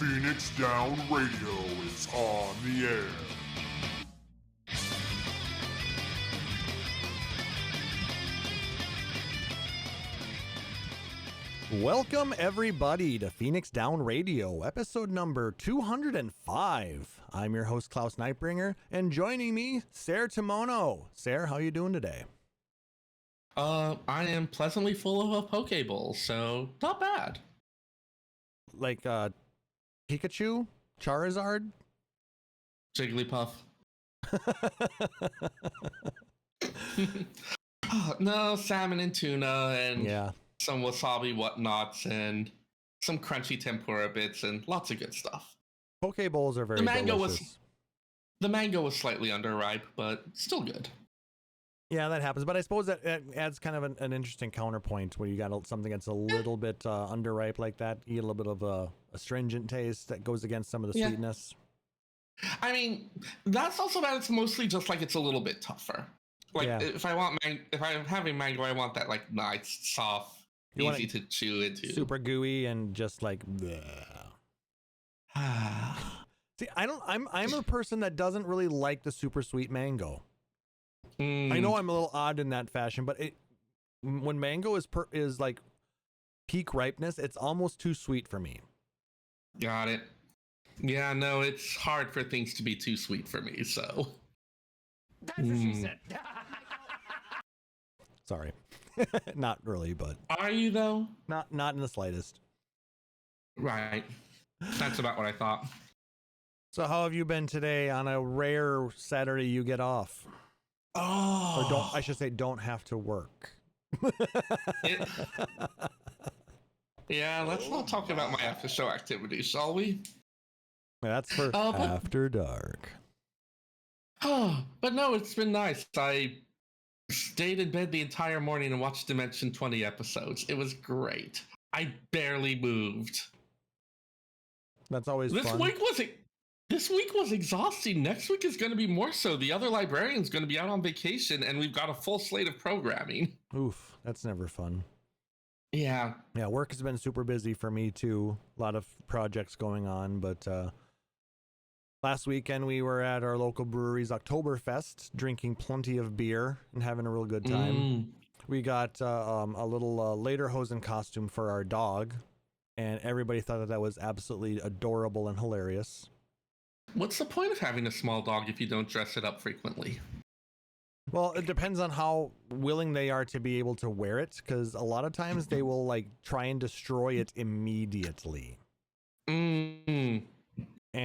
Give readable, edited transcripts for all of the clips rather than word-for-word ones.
Phoenix Down Radio is on the air. Welcome, everybody, to Phoenix Down Radio, episode number 205. I'm your host, Klaus Nightbringer, and joining me, Seyrr Timono. Seyrr, how you doing today? I am pleasantly full of a Pokeball, so not bad. Like, Pikachu? Charizard? Jigglypuff. No, salmon and tuna, and some wasabi whatnots, and some crunchy tempura bits, and lots of good stuff. Pokeballs are very delicious. The mango was slightly underripe, but still good. Yeah, that happens, but I suppose that adds kind of an interesting counterpoint where you got something that's a little bit underripe like that. You get a little bit of a astringent taste that goes against some of the sweetness. I mean, that's also that it's mostly just like it's a little bit tougher. Like if I'm having mango, I want that like nice, soft, easy to chew into, super gooey and just like. See, I'm a person that doesn't really like the super sweet mango. I know I'm a little odd in that fashion, but when mango is like peak ripeness, it's almost too sweet for me. Got it. Yeah, no, it's hard for things to be too sweet for me, so. That's what she said. Sorry. Not really, but. Are you, though? Not in the slightest. Right. That's about what I thought. So how have you been today on a rare Saturday you get off? Oh. Or don't have to work. Yeah, let's not talk about my after show activities, shall we? That's for after dark. Oh, but no, it's been nice. I stayed in bed the entire morning and watched Dimension 20 episodes. It was great. I barely moved. That's always fun. This week was exhausting. Next week is going to be more so. The other librarian's going to be out on vacation, and we've got a full slate of programming. Oof, that's never fun. Yeah. Yeah, work has been super busy for me, too. A lot of projects going on, but last weekend we were at our local brewery's Oktoberfest, drinking plenty of beer and having a real good time. We got a little lederhosen costume for our dog, and everybody thought that was absolutely adorable and hilarious. What's the point of having a small dog if you don't dress it up frequently? Well, it depends on how willing they are to be able to wear it, because a lot of times they will like try and destroy it immediately. And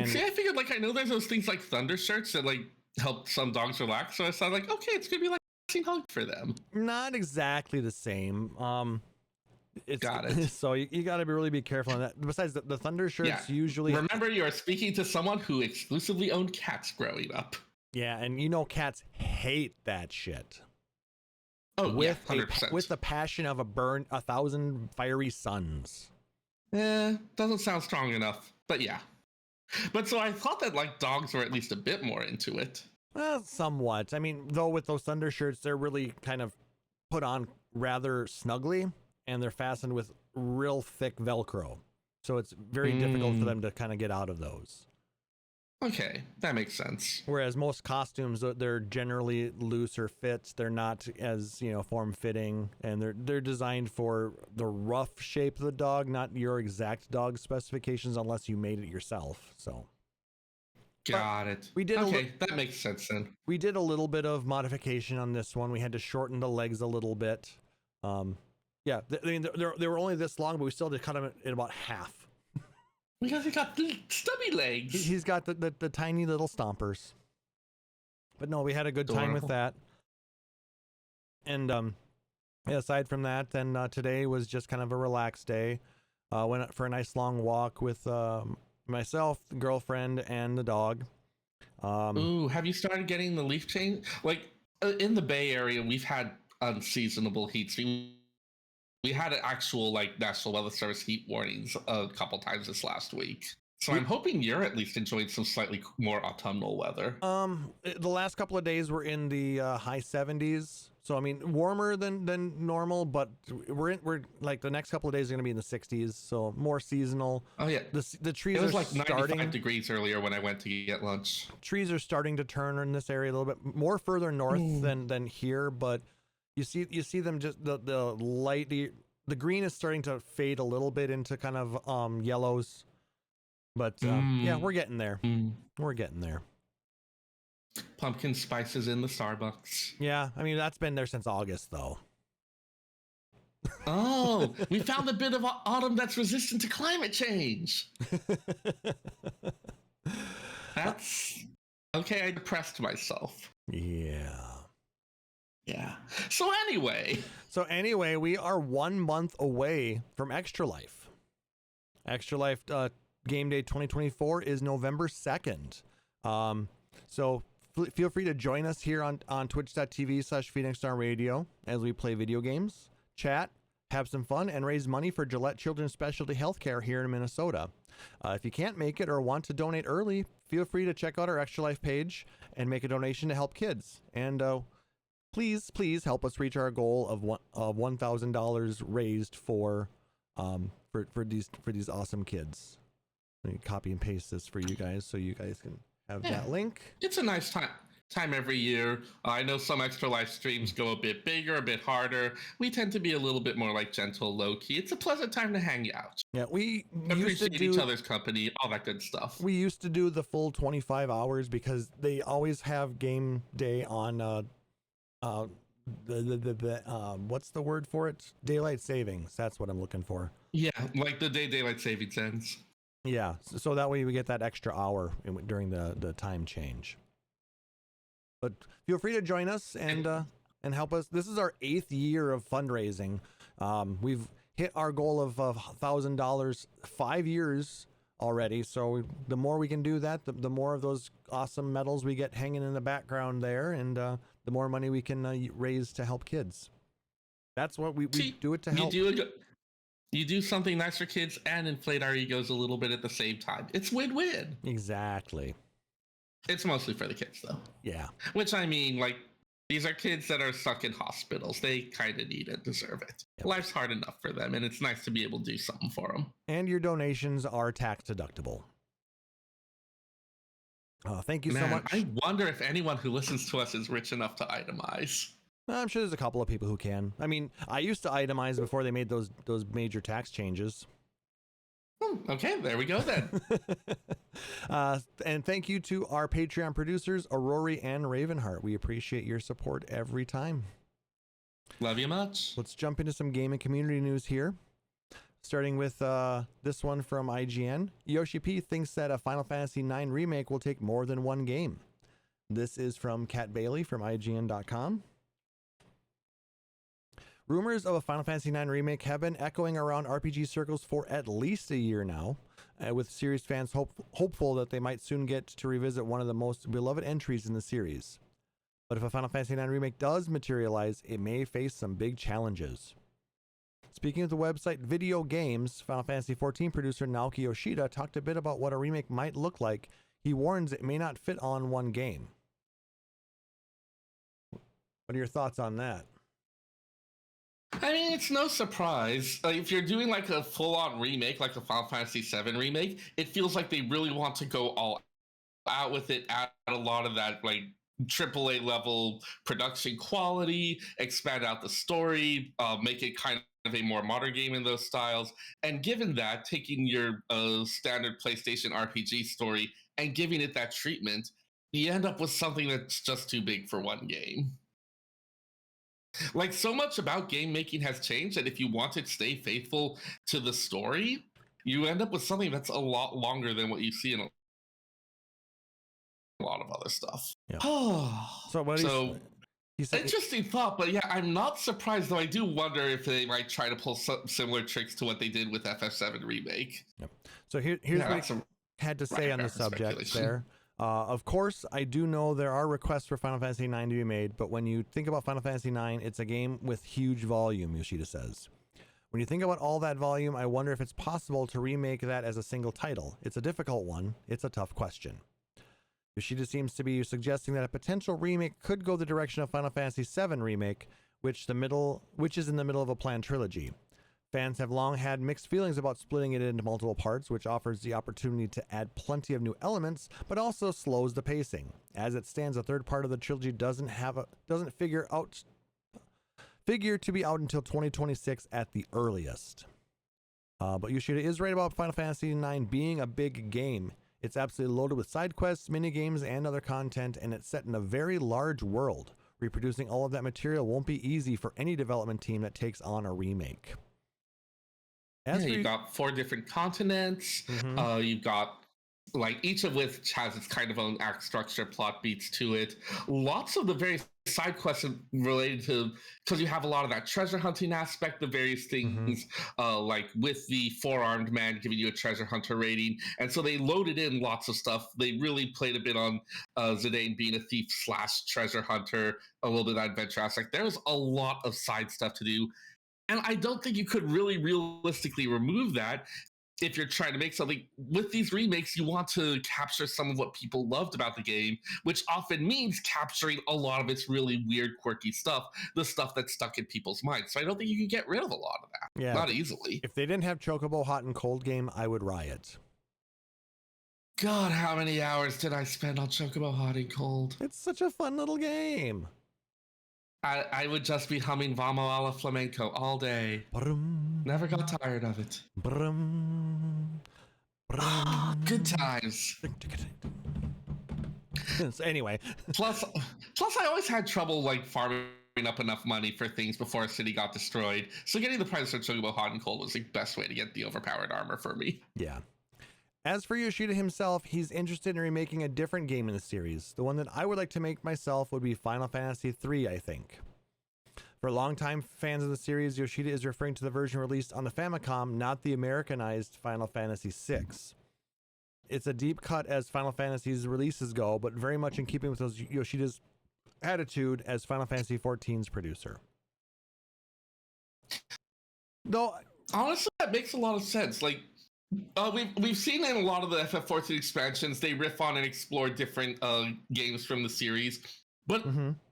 see, I figured like I know there's those things like thunder shirts that like help some dogs relax, so I thought like, okay, it's gonna be like a hug for them. Not exactly the same. Got it. So you got to really be careful on that. Besides, the thunder shirts usually. Remember, you are speaking to someone who exclusively owned cats growing up. Yeah, and cats hate that shit. Oh, with 100%. With the passion of 1,000 fiery suns. Doesn't sound strong enough, but yeah. But so I thought that like dogs were at least a bit more into it. Well, somewhat. I mean, though with those thunder shirts, they're really kind of put on rather snugly. And they're fastened with real thick Velcro. So it's very difficult for them to kind of get out of those. Okay, that makes sense. Whereas most costumes, they're generally looser fits. They're not as, form-fitting. And they're designed for the rough shape of the dog, not your exact dog specifications unless you made it yourself. So. Got it. That makes sense then. We did a little bit of modification on this one. We had to shorten the legs a little bit. Yeah, I mean, they were only this long, but we still had to cut them in about half. Because he got the stubby legs. He's got the tiny little stompers. But no, we had a good time with that. And aside from that, then today was just kind of a relaxed day. Went out for a nice long walk with myself, the girlfriend, and the dog. Ooh, have you started getting the leaf change? Like in the Bay Area, we've had unseasonable heats. We had an actual like National Weather Service heat warnings a couple times this last week. So I'm hoping you're at least enjoying some slightly more autumnal weather. The last couple of days were in the high 70s, So I mean, warmer than normal, but we're like the next couple of days are going to be in the 60s, so more seasonal. Oh yeah, the trees it was are like 95 starting. degrees earlier when I went to get lunch. Trees are starting to turn in this area a little bit more further north than here, but you see them just the the green is starting to fade a little bit into kind of yellows, but yeah, we're getting there. We're getting there. Pumpkin spices in the Starbucks. Yeah, I mean that's been there since August though. Oh, we found a bit of autumn that's resistant to climate change. That's okay. I depressed myself. Yeah. Yeah. So anyway, we are 1 month away from Extra Life. Extra Life Game Day 2024 is November 2nd. So feel free to join us here on twitch.tv/PhoenixDown as we play video games, chat, have some fun, and raise money for Gillette Children's Specialty Healthcare here in Minnesota. If you can't make it or want to donate early, feel free to check out our Extra Life page and make a donation to help kids. And please help us reach our goal of $1,000 raised for these awesome kids. Let me copy and paste this for you guys so you guys can have that link. It's a nice time every year. I know some Extra Life streams go a bit bigger, a bit harder. We tend to be a little bit more like gentle, low key. It's a pleasant time to hang out. Yeah, we appreciate each other's company, all that good stuff. We used to do the full 25 hours because they always have game day on what's the word for it? Daylight savings. That's what I'm looking for. Yeah, like the day daylight savings ends. Yeah, so that way we get that extra hour during the time change. But feel free to join us and help us. This is our 8th year of fundraising. We've hit our goal of $1,000 5 years already. So the more we can do that, the more of those awesome medals we get hanging in the background there, and the more money we can raise to help kids. That's what we do it to help. You do something nice for kids and inflate our egos a little bit at the same time. It's win-win. Exactly. It's mostly for the kids, though. Yeah. Which, I mean, like, these are kids that are stuck in hospitals. They kind of need it, deserve it. Yep. Life's hard enough for them, and it's nice to be able to do something for them. And your donations are tax deductible. Thank you so much. I wonder if anyone who listens to us is rich enough to itemize. I'm sure there's a couple of people who can. I mean, I used to itemize before they made those major tax changes. Okay, there we go then. And thank you to our Patreon producers, Aurori and Ravenheart. We appreciate your support every time. Love you much. Let's jump into some game and community news here. Starting with this one from IGN. Yoshi P thinks that a Final Fantasy IX remake will take more than one game. This is from Kat Bailey from IGN.com. Rumors of a Final Fantasy IX remake have been echoing around RPG circles for at least a year now, with series fans hopeful that they might soon get to revisit one of the most beloved entries in the series. But if a Final Fantasy IX remake does materialize, it may face some big challenges. Speaking of the website Video Games, Final Fantasy XIV producer Naoki Yoshida talked a bit about what a remake might look like. He warns it may not fit all in one game. What are your thoughts on that? I mean, it's no surprise. If you're doing like a full-on remake, like a Final Fantasy VII remake, it feels like they really want to go all out with it, add a lot of that like AAA level production quality, expand out the story, make it kind of a more modern game in those styles. And given that, taking your standard PlayStation RPG story and giving it that treatment, you end up with something that's just too big for one game. Like, so much about game making has changed that if you want to stay faithful to the story, you end up with something that's a lot longer than what you see in a lot of other stuff. Yeah. So interesting thought, but yeah, I'm not surprised, though I do wonder if they might try to pull some similar tricks to what they did with FF7 Remake. Yep. So here's what I had to say on the subject there. Of course, I do know there are requests for Final Fantasy IX to be made, but when you think about Final Fantasy IX, it's a game with huge volume, Yoshida says. When you think about all that volume, I wonder if it's possible to remake that as a single title. It's a difficult one. It's a tough question. Yoshida seems to be suggesting that a potential remake could go the direction of Final Fantasy VII Remake, which is in the middle of a planned trilogy. Fans have long had mixed feelings about splitting it into multiple parts, which offers the opportunity to add plenty of new elements, but also slows the pacing. As it stands, a third part of the trilogy doesn't figure to be out until 2026 at the earliest. But Yoshida is right about Final Fantasy IX being a big game. It's absolutely loaded with side quests, minigames, and other content, and it's set in a very large world. Reproducing all of that material won't be easy for any development team that takes on a remake. You've got 4 different continents. You've got, like, each of which has its kind of own act structure, plot beats to it. Lots of the various side quests related to, because you have a lot of that treasure hunting aspect, the various things, like with the 4-armed man giving you a treasure hunter rating. And so they loaded in lots of stuff. They really played a bit on Zidane being a thief / treasure hunter, a little bit of that adventure aspect. There was a lot of side stuff to do. And I don't think you could really realistically remove that if you're trying to make something. With these remakes, you want to capture some of what people loved about the game, which often means capturing a lot of its really weird, quirky stuff, the stuff that's stuck in people's minds. So I don't think you can get rid of a lot of that. Yeah, not easily. If they didn't have Chocobo Hot and Cold game, I would riot. God, how many hours did I spend on Chocobo Hot and Cold? It's such a fun little game. I would just be humming Vamo a la Flamenco all day. Brum, Never got tired of it. brum, brum. Good times. So anyway. Plus, I always had trouble like farming up enough money for things before a city got destroyed. So getting the price of Chocobo Hot and Cold was the best way to get the overpowered armor for me. Yeah. As for Yoshida himself, he's interested in remaking a different game in the series. The one that I would like to make myself would be Final Fantasy III, I think. For longtime fans of the series, Yoshida is referring to the version released on the Famicom, not the Americanized Final Fantasy VI. It's a deep cut as Final Fantasy's releases go, but very much in keeping with Yoshida's attitude as Final Fantasy XIV's producer. Though, honestly, that makes a lot of sense. Like, we've seen in a lot of the FF14 expansions, they riff on and explore different games from the series. But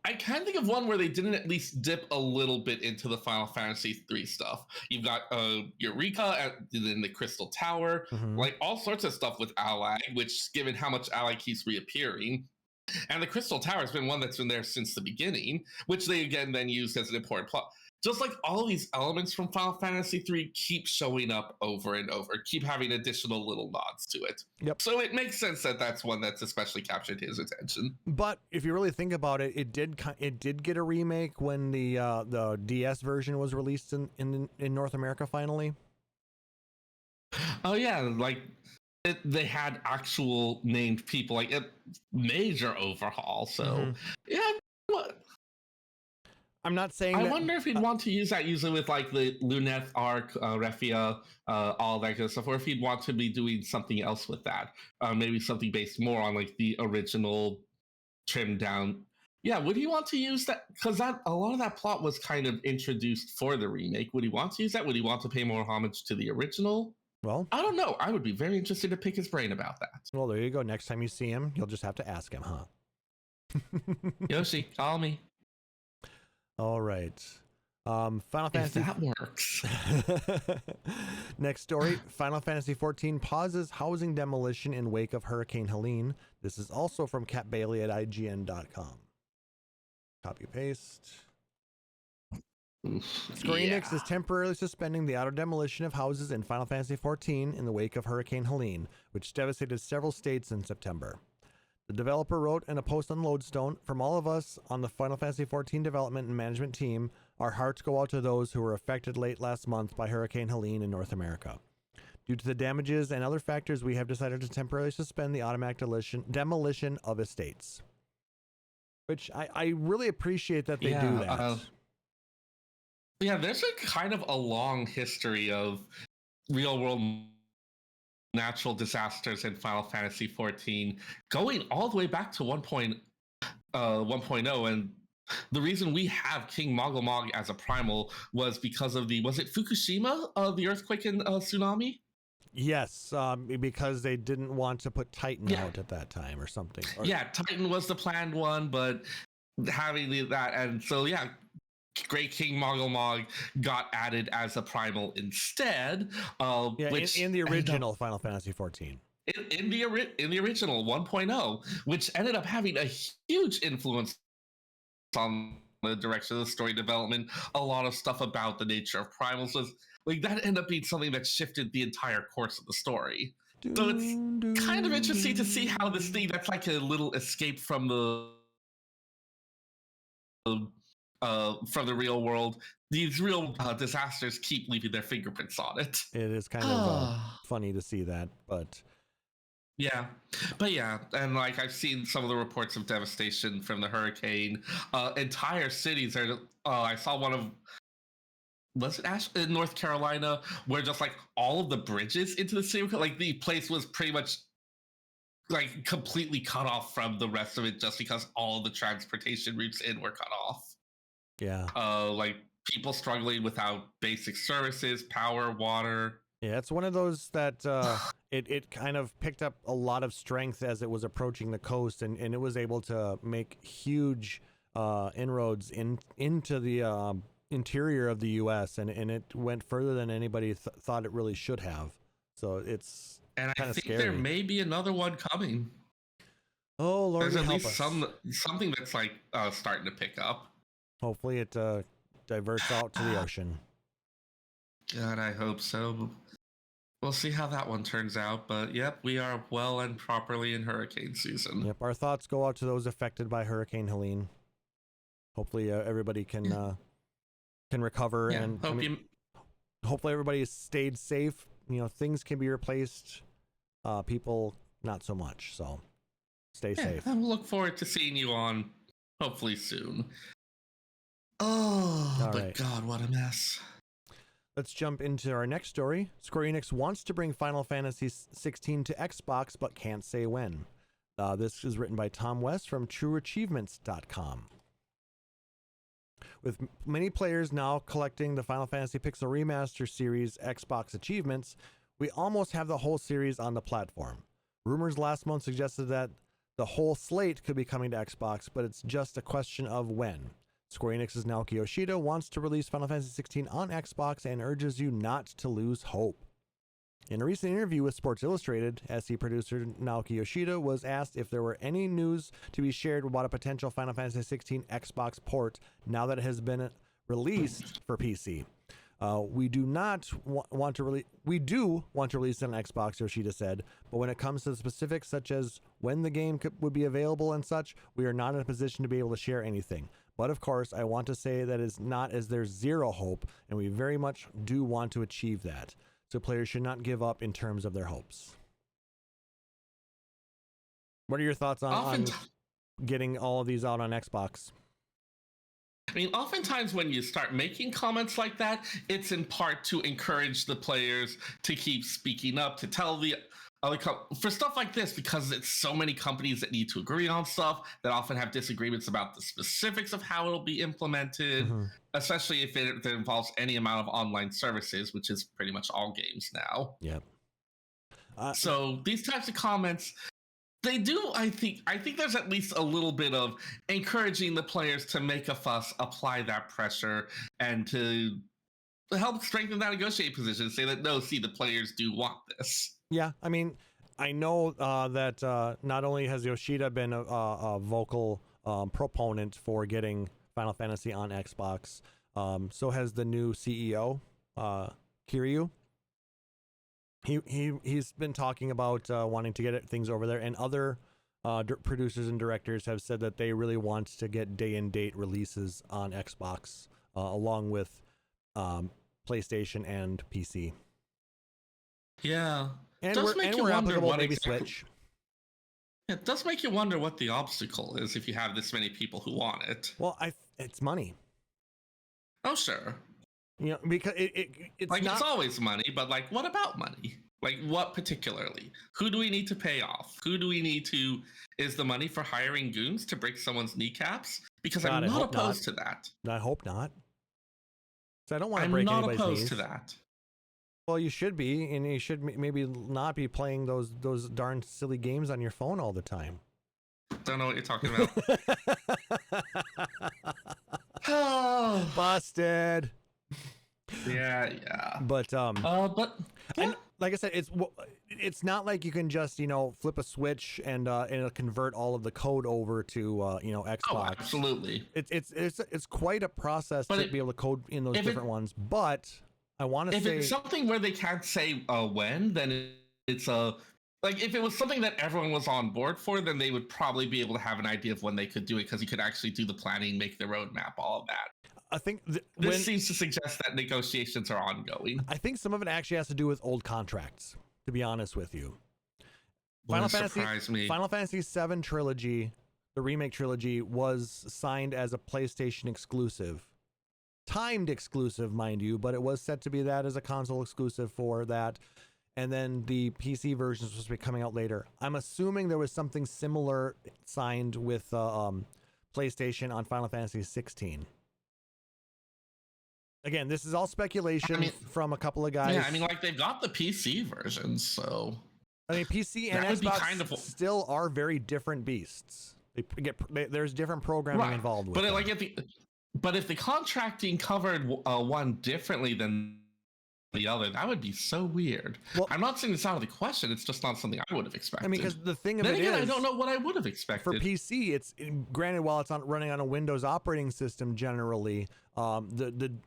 I kind of think of one where they didn't at least dip a little bit into the Final Fantasy III stuff. You've got Eureka, and then the Crystal Tower, like all sorts of stuff with Ally, which, given how much Ally keeps reappearing, and the Crystal Tower has been one that's been there since the beginning, which they again then used as an important plot. Just like all these elements from Final Fantasy III keep showing up over and over, keep having additional little nods to it. Yep. So it makes sense that that's one that's especially captured his attention. But if you really think about it, it did get a remake when the DS version was released in North America finally. Oh yeah, like they had actual named people, like a major overhaul. So yeah. I'm not saying I wonder if he'd want to use that usually with like the Luneth arc, Refia, all that kind of stuff, or if he'd want to be doing something else with that. Maybe something based more on like the original trimmed down. Yeah, would he want to use that? Because that a lot of that plot was kind of introduced for the remake. Would he want to use that? Would he want to pay more homage to the original? Well, I don't know. I would be very interested to pick his brain about that. Well, there you go. Next time you see him, you'll just have to ask him, huh? Yoshi, call me. All right. Final Fantasy. If that works. Next story. Final Fantasy XIV pauses housing demolition in wake of Hurricane Helene. This is also from Kat Bailey at IGN.com. Copy paste. Square Enix is temporarily suspending the auto demolition of houses in Final Fantasy XIV in the wake of Hurricane Helene, which devastated several states in September. The developer wrote in a post on Lodestone, "From all of us on the Final Fantasy XIV development and management team, our hearts go out to those who were affected late last month by Hurricane Helene in North America. Due to the damages and other factors, we have decided to temporarily suspend the automatic demolition of estates." Which I really appreciate that they do that. Yeah, there's a kind of a long history of real world natural disasters in Final Fantasy XIV, going all the way back to 1.0, and the reason we have King Mogomog as a primal was because of was it Fukushima, the earthquake and tsunami? Yes, because they didn't want to put Titan out at that time or something. Yeah, Titan was the planned one, but having that, and so Great King Moggle got added as a primal instead. Which in the original Final Fantasy XIV. In the original 1.0, which ended up having a huge influence on the direction of the story development. A lot of stuff about the nature of primals was like that ended up being something that shifted the entire course of the story. So it's kind of interesting to see how this thing that's like a little escape from the real world, these real disasters keep leaving their fingerprints on it. It is kind of funny to see that, but and like I've seen some of the reports of devastation from the hurricane. Entire cities are. I saw one of, was it in North Carolina, where just like all of the bridges into the city, like the place was pretty much like completely cut off from the rest of it, just because all of the transportation routes in were cut off. Yeah. Like people struggling without basic services, power, water. Yeah, it's one of those that it kind of picked up a lot of strength as it was approaching the coast, and it was able to make huge inroads into the interior of the U.S., and it went further than anybody thought it really should have. So it's and I think scary. There may be another one coming. Oh Lord, there's at help least us. something that's like starting to pick up. Hopefully it diverts out to the ocean. God, I hope so. We'll see how that one turns out, but yep, we are well and properly in hurricane season. Yep, our thoughts go out to those affected by Hurricane Helene. Hopefully everybody can recover, and hopefully everybody has stayed safe. You know, things can be replaced, people not so much, so stay safe. I look forward to seeing you on hopefully soon. Oh, all but right. God, what a mess. Let's jump into our next story. Square Enix wants to bring Final Fantasy XVI to Xbox, but can't say when. This is written by Tom West from TrueAchievements.com. With many players now collecting the Final Fantasy Pixel Remaster series Xbox achievements, we almost have the whole series on the platform. Rumors last month suggested that the whole slate could be coming to Xbox, but it's just a question of when. Square Enix's Naoki Yoshida wants to release Final Fantasy XVI on Xbox and urges you not to lose hope. In a recent interview with Sports Illustrated, SE producer Naoki Yoshida was asked if there were any news to be shared about a potential Final Fantasy XVI Xbox port now that it has been released for PC. We do want to release it on Xbox, Yoshida said, but when it comes to the specifics such as when the game would be available and such, we are not in a position to be able to share anything. But of course, I want to say that it's not as there's zero hope, and we very much do want to achieve that. So players should not give up in terms of their hopes. What are your thoughts on getting all of these out on Xbox? I mean, oftentimes when you start making comments like that, it's in part to encourage the players to keep speaking up, to tell the other for stuff like this, because it's so many companies that need to agree on stuff that often have disagreements about the specifics of how it'll be implemented, especially if it involves any amount of online services, which is pretty much all games now. Yep. So these types of comments, they do, I think there's at least a little bit of encouraging the players to make a fuss, apply that pressure, and to help strengthen that negotiating position, say that, no, see, the players do want this. Yeah, I mean, I know that not only has Yoshida been a vocal proponent for getting Final Fantasy on Xbox, so has the new CEO, Kiryu. He's been talking about wanting to get things over there, and other producers and directors have said that they really want to get day-and-date releases on Xbox, along with PlayStation and PC. Yeah. And we're applicable, maybe Switch. It does make you wonder what the obstacle is if you have this many people who want it. Well, it's money. Oh, sure. You know, because it's like, not... it's always money, but like, what about money? Like, what particularly? Who do we need to pay off? Who do we need to... Is the money for hiring goons to break someone's kneecaps? Because I'm not opposed to that. I hope not. So I don't want to break anybody's knees. I'm not opposed to that. Well, you should be, and you should maybe not be playing those darn silly games on your phone all the time. Don't know what you're talking about. Busted. Yeah. But but yeah. and like I said, it's not like you can just flip a switch and it'll convert all of the code over to Xbox. Oh, absolutely. It's quite a process to be able to code in those different ones. But I want to say, if it's something where they can't say when, then it's like if it was something that everyone was on board for, then they would probably be able to have an idea of when they could do it, because you could actually do the planning, make the roadmap, all of that. I think this seems to suggest that negotiations are ongoing. I think some of it actually has to do with old contracts, to be honest with you. Final Fantasy VII trilogy, the remake trilogy, was signed as a PlayStation exclusive. Timed exclusive, mind you, but it was set to be that as a console exclusive for that. And then the PC version was supposed to be coming out later. I'm assuming there was something similar signed with PlayStation on Final Fantasy 16. Again, this is all speculation from a couple of guys. Yeah, I mean, like, they've got the PC versions, so... I mean, PC and Xbox still are very different beasts. There's different programming involved with them. But if the contracting covered one differently than the other, that would be so weird. Well, I'm not saying it's out of the question. It's just not something I would have expected. I mean, because the thing of it is, I don't know what I would have expected. For PC, it's granted, while it's running on a Windows operating system, generally, the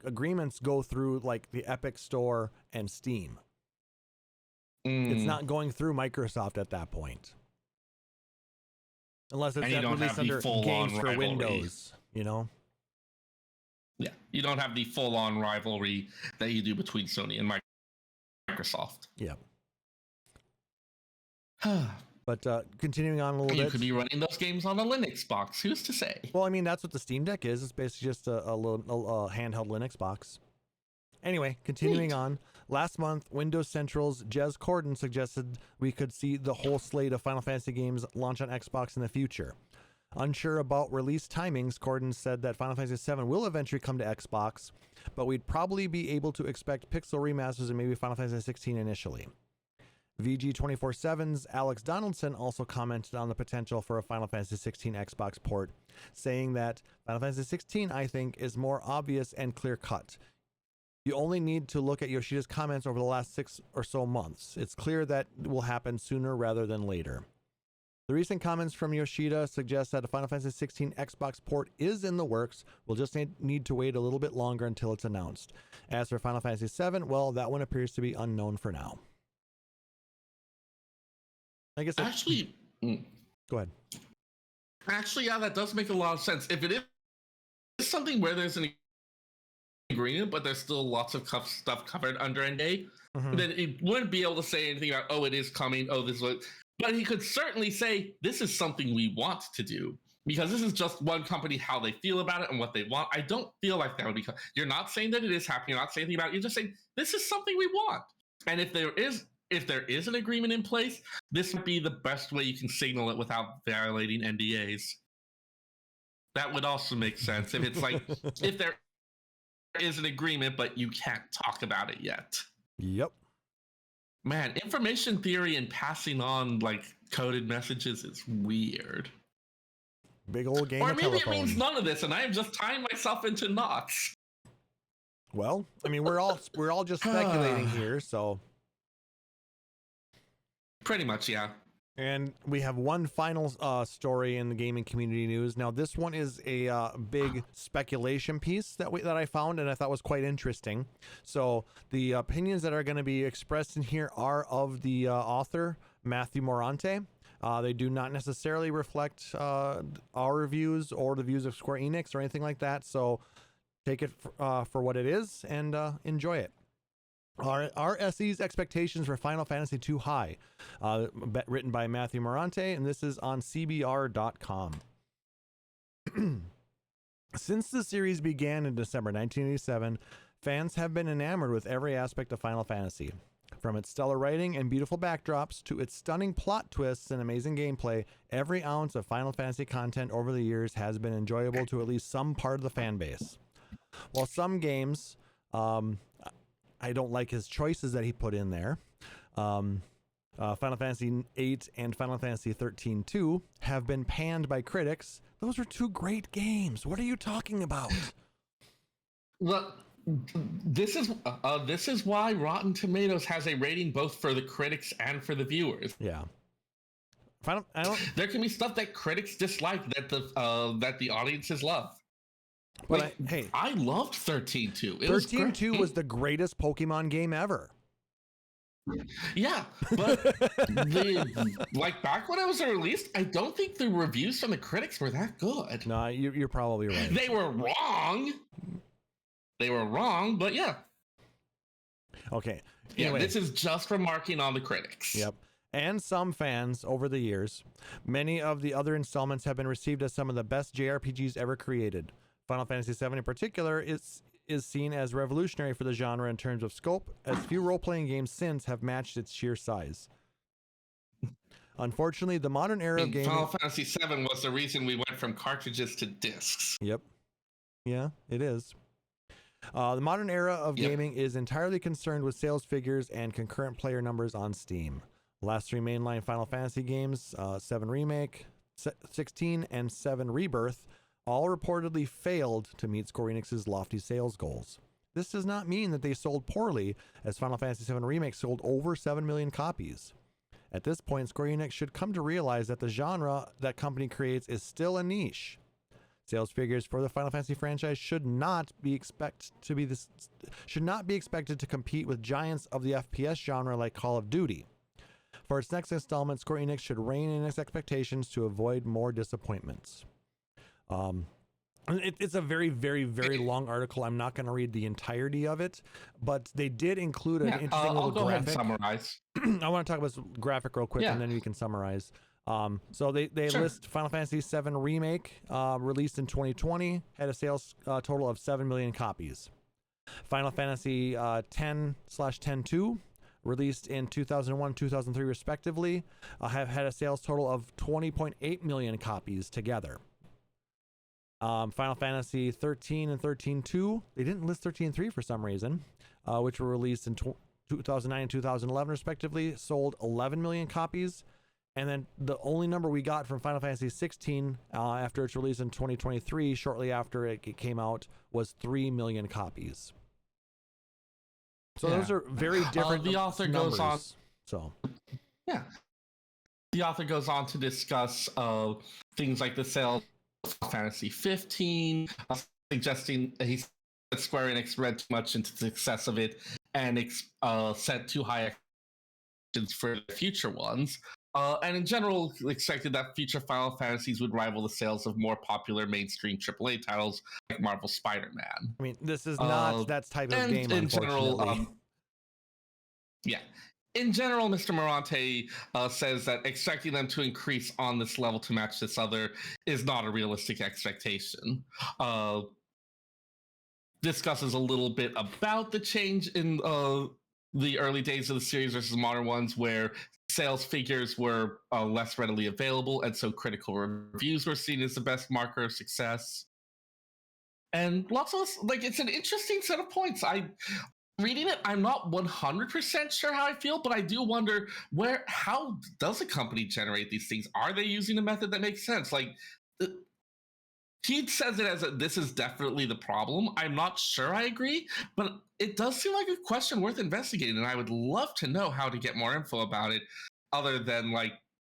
agreements go through like the Epic Store and Steam. It's not going through Microsoft at that point, unless it's released under Games for Windows. Yeah, you don't have the full-on rivalry that you do between Sony and Microsoft. Yeah. But continuing on a little bit. You could be running those games on a Linux box. Who's to say? Well, I mean, that's what the Steam Deck is. It's basically just a little handheld Linux box. Anyway, continuing on. Last month, Windows Central's Jez Corden suggested we could see the whole slate of Final Fantasy games launch on Xbox in the future. Unsure about release timings, Corden said that Final Fantasy VII will eventually come to Xbox, but we'd probably be able to expect pixel remasters and maybe Final Fantasy XVI initially. VG247's Alex Donaldson also commented on the potential for a Final Fantasy XVI Xbox port, saying that Final Fantasy XVI, I think, is more obvious and clear-cut. You only need to look at Yoshida's comments over the last 6 or so months. It's clear that it will happen sooner rather than later. The recent comments from Yoshida suggest that a Final Fantasy XVI Xbox port is in the works. We'll just need to wait a little bit longer until it's announced. As for Final Fantasy VII, well, that one appears to be unknown for now. I guess go ahead. Actually, yeah, that does make a lot of sense. If it is something where there's an agreement, but there's still lots of stuff covered under NDA, then it wouldn't be able to say anything about, oh, it is coming, oh, this is what... But he could certainly say, this is something we want to do, because this is just one company, how they feel about it and what they want. I don't feel like that would be... You're not saying that it is happening. You're not saying anything about it. You're just saying, this is something we want. And if there is an agreement in place, this would be the best way you can signal it without violating NDAs. That would also make sense. If it's like, if there is an agreement, but you can't talk about it yet. Yep. Man, information theory and passing on like coded messages is weird. Big old game. Or maybe it means none of this, and I am just tying myself into knots. Well, I mean, we're all just speculating here, so. Pretty much, yeah. And we have one final story in the gaming community news. Now, this one is a big speculation piece that I found and I thought was quite interesting. So the opinions that are going to be expressed in here are of the author, Matthew Morante. They do not necessarily reflect our views or the views of Square Enix or anything like that. So take it for what it is and enjoy it. Are SE's expectations for Final Fantasy too high? Written by Matthew Morante, and this is on CBR.com. Since the series began in December 1987, fans have been enamored with every aspect of Final Fantasy. From its stellar writing and beautiful backdrops to its stunning plot twists and amazing gameplay, every ounce of Final Fantasy content over the years has been enjoyable to at least some part of the fan base. While some games... I don't like his choices that he put in there. Final Fantasy VIII and Final Fantasy 13-2 have been panned by critics. Those are two great games. What are you talking about? Well, this is why Rotten Tomatoes has a rating both for the critics and for the viewers. Yeah. There can be stuff that critics dislike that the audiences love. But I loved 13-2. 13-2 was the greatest Pokemon game ever. Yeah, but back when it was released, I don't think the reviews from the critics were that good. No, you're probably right. They were wrong, but yeah. Okay. Anyway. Yeah, this is just remarking on the critics. Yep. And some fans over the years. Many of the other installments have been received as some of the best JRPGs ever created. Final Fantasy VII in particular is seen as revolutionary for the genre in terms of scope, as few role-playing games since have matched its sheer size. Unfortunately, the modern era of gaming... Final Fantasy VII was the reason we went from cartridges to discs. Yep. Yeah, it is. The modern era of gaming is entirely concerned with sales figures and concurrent player numbers on Steam. The last three mainline Final Fantasy games, 7 Remake, 16, and 7 Rebirth, all reportedly failed to meet Square Enix's lofty sales goals. This does not mean that they sold poorly, as Final Fantasy VII Remake sold over 7 million copies. At this point, Square Enix should come to realize that the genre that company creates is still a niche. Sales figures for the Final Fantasy franchise should not be expected to compete with giants of the FPS genre like Call of Duty. For its next installment, Square Enix should rein in its expectations to avoid more disappointments. It's a very, very, very long article. I'm not going to read the entirety of it, but they did include an interesting little graphic. I'll go ahead and summarize. I want to talk about this graphic real quick, and then we can summarize. So they list Final Fantasy VII Remake, released in 2020, had a sales total of 7 million copies. Final Fantasy 10/10-2, released in 2001, 2003 respectively, have had a sales total of 20.8 million copies together. Final Fantasy 13 and 13-2, they didn't list 13-3 for some reason, which were released in 2009 and 2011 respectively, sold 11 million copies. And then the only number we got from Final Fantasy 16 after its release in 2023, shortly after it came out, was 3 million copies. So those are very different. The author numbers. Goes on. So, yeah, the author goes on to discuss things like the sales of Final Fantasy 15, suggesting that Square Enix read too much into the success of it and set too high expectations for the future ones. And in general, expected that future Final Fantasies would rival the sales of more popular mainstream AAA titles like Marvel Spider-Man. I mean, this is not that type of game, in unfortunately. General, in general, Mr. Morante says that expecting them to increase on this level to match this other is not a realistic expectation. Discusses a little bit about the change in the early days of the series versus modern ones, where sales figures were less readily available, and so critical reviews were seen as the best marker of success. And lots of it's an interesting set of points. Reading it, I'm not 100% sure how I feel, but I do wonder how does a company generate these things? Are they using a method that makes sense? He says it as this is definitely the problem. I'm not sure I agree, but it does seem like a question worth investigating, and I would love to know how to get more info about it other than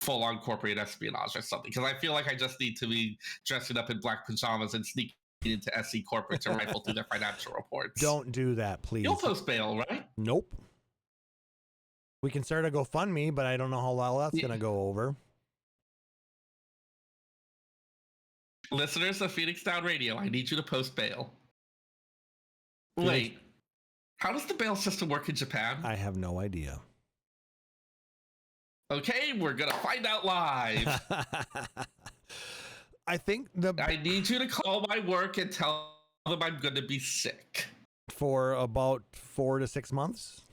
full-on corporate espionage or something, because I feel like I just need to be dressing up in black pajamas and sneaking into SE Corporate to rifle through their financial reports. Don't do that, please. You'll post bail, right? Nope. We can start a GoFundMe, but I don't know how well that's going to go over. Listeners of Phoenix Down Radio, I need you to post bail. Wait, how does the bail system work in Japan? I have no idea. Okay, we're going to find out live. I think I need you to call my work and tell them I'm going to be sick. For about 4 to 6 months?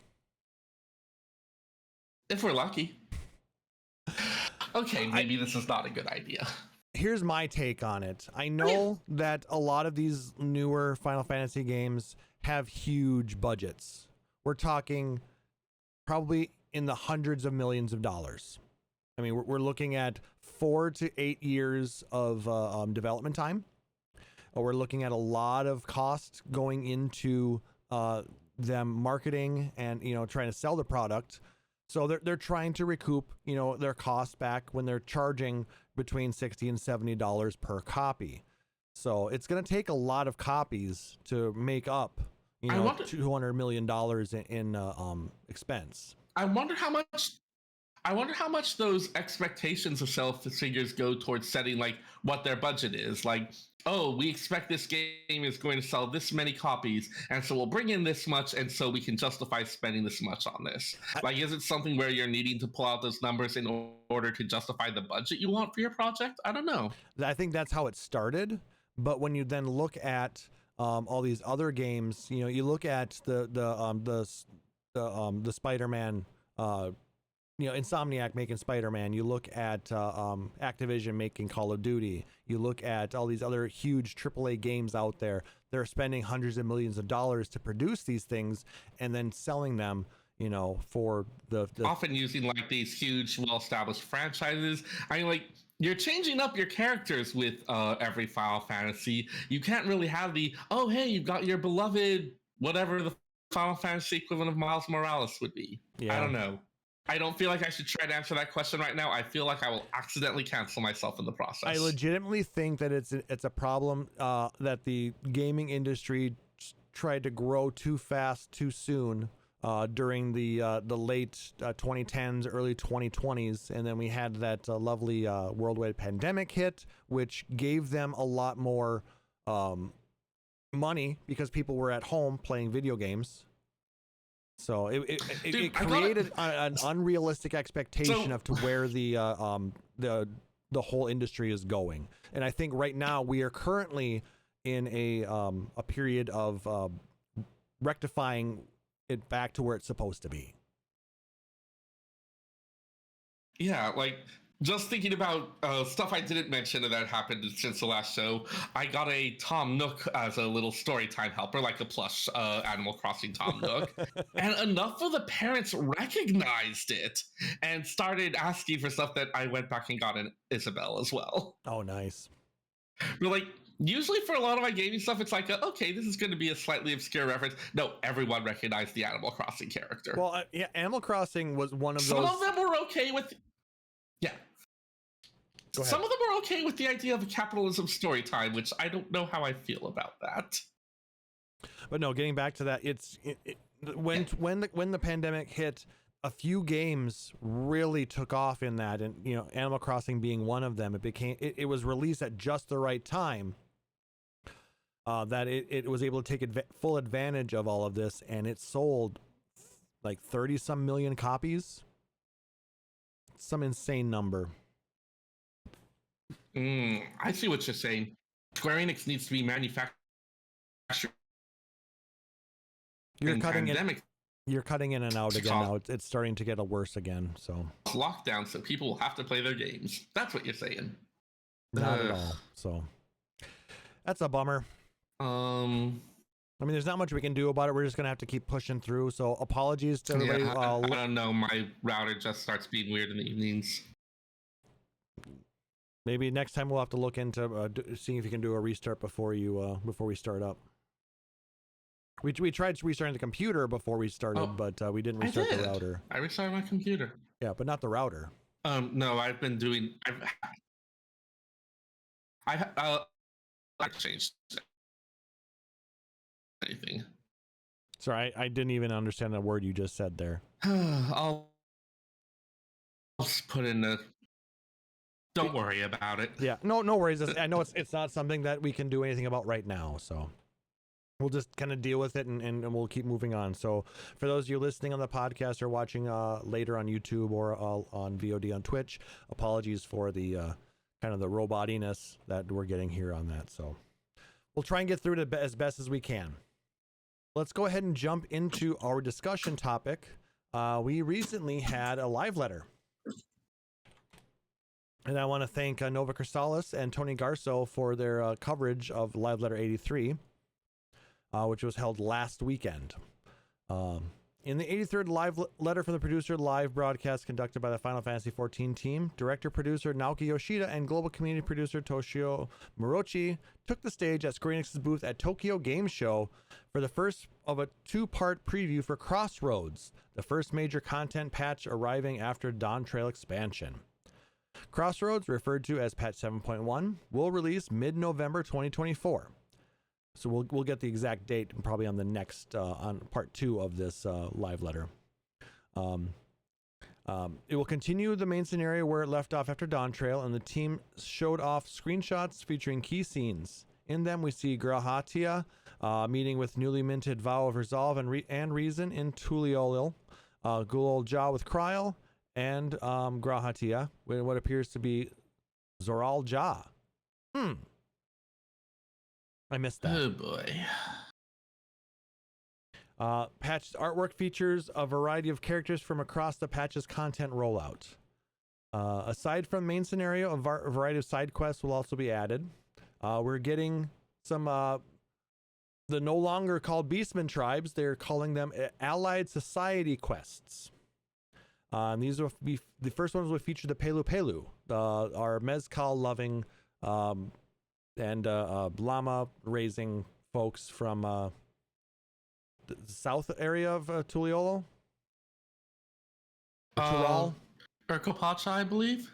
If we're lucky. Okay, maybe this is not a good idea. Here's my take on it. I know that a lot of these newer Final Fantasy games have huge budgets. we're talking probably in the hundreds of millions of dollars. I mean, we're looking at 4 to 8 years of development time. We're looking at a lot of cost going into them marketing and, you know, trying to sell the product. So they're trying to recoup, you know, their cost back when they're charging between $60 and $70 per copy. So it's going to take a lot of copies to make up, you know, $200 million in expense. I wonder how much those expectations of sales figures go towards setting like what their budget is. Like, oh, we expect this game is going to sell this many copies, and so we'll bring in this much, and so we can justify spending this much on this. Like, is it something where you're needing to pull out those numbers in order to justify the budget you want for your project? I don't know. I think that's how it started. But when you then look at all these other games, you know, you look at the Spider-Man. You know, Insomniac making Spider-Man, you look at Activision making Call of Duty, you look at all these other huge AAA games out there. They're spending hundreds of millions of dollars to produce these things and then selling them, you know, for the often using like these huge, well-established franchises. I mean, like, you're changing up your characters with every Final Fantasy. You can't really have the, oh, hey, you've got your beloved, whatever the Final Fantasy equivalent of Miles Morales would be. Yeah. I don't know. I don't feel like I should try to answer that question right now. I feel like I will accidentally cancel myself in the process. I legitimately think that it's a problem that the gaming industry tried to grow too fast, too soon during the late 2010s, early 2020s, and then we had that lovely worldwide pandemic hit, which gave them a lot more money because people were at home playing video games. So it created an unrealistic expectation of to where the whole industry is going. And I think right now we are currently in a period of rectifying it back to where it's supposed to be. Yeah, like, just thinking about stuff I didn't mention that happened since the last show, I got a Tom Nook as a little storytime helper, like a plush Animal Crossing Tom Nook. And enough of the parents recognized it and started asking for stuff that I went back and got an Isabelle as well. Oh, nice. But like, usually for a lot of my gaming stuff, it's like, okay, this is going to be a slightly obscure reference. No, everyone recognized the Animal Crossing character. Well, yeah, Animal Crossing was one of those. Some of them were okay with... Yeah. Some of them are okay with the idea of a capitalism story time, which I don't know how I feel about that. But no, getting back to that, when the pandemic hit, a few games really took off in that, and you know, Animal Crossing being one of them. It was released at just the right time. That it was able to take full advantage of all of this, and it sold like 30-some million copies. Some insane number. I see what you're saying. Square Enix needs to be manufactured. You're cutting in and out again now. It's starting to get worse again. So lockdown, so people will have to play their games. That's what you're saying. Not at all. So that's a bummer. I mean, there's not much we can do about it. We're just gonna have to keep pushing through. So apologies to everybody. Yeah, I don't know. My router just starts being weird in the evenings. Maybe next time we'll have to look into seeing if you can do a restart before we start up. We tried restarting the computer before we started, but we didn't restart the router. I restarted my computer. Yeah, but not the router. No, I've been doing. I've changed anything. Sorry, I didn't even understand the word you just said there. I'll just put in the. Don't worry about it. Yeah, no worries. I know it's not something that we can do anything about right now, so we'll just kind of deal with it and we'll keep moving on. So for those of you listening on the podcast or watching later on YouTube or on VOD on Twitch, apologies for the kind of the robotiness that we're getting here on that. So we'll try and get through it as best as we can. Let's go ahead and jump into our discussion topic. We recently had a live letter. And I want to thank Nova Crystalis and Tony Garso for their coverage of Live Letter 83, which was held last weekend. In the 83rd live letter from the producer, live broadcast conducted by the Final Fantasy XIV team, director-producer Naoki Yoshida and global community producer Toshio Morochi took the stage at Square Enix's booth at Tokyo Game Show for the first of a two-part preview for Crossroads, the first major content patch arriving after Dawn Trail expansion. Crossroads, referred to as patch 7.1, will release mid-November 2024. So we'll get the exact date probably on the next on part 2 of this live letter. It will continue the main scenario where it left off after Dawn Trail, and the team showed off screenshots featuring key scenes. In them, we see Grahatia meeting with newly minted Vow of Resolve and Reason in Tuliolil, Gulol Ja with Kryl, and Grahatia with what appears to be Zoral Ja. I missed that. Oh boy. Patched artwork features a variety of characters from across the patch's content rollout. Aside from main scenario, a variety of side quests will also be added. We're getting some the no longer called Beastmen tribes. They're calling them Allied Society quests. And these will be the first ones will feature the Pelu Pelu, our mezcal loving and llama raising folks from the south area of Tuliolo. Tural. Urkopacha, I believe.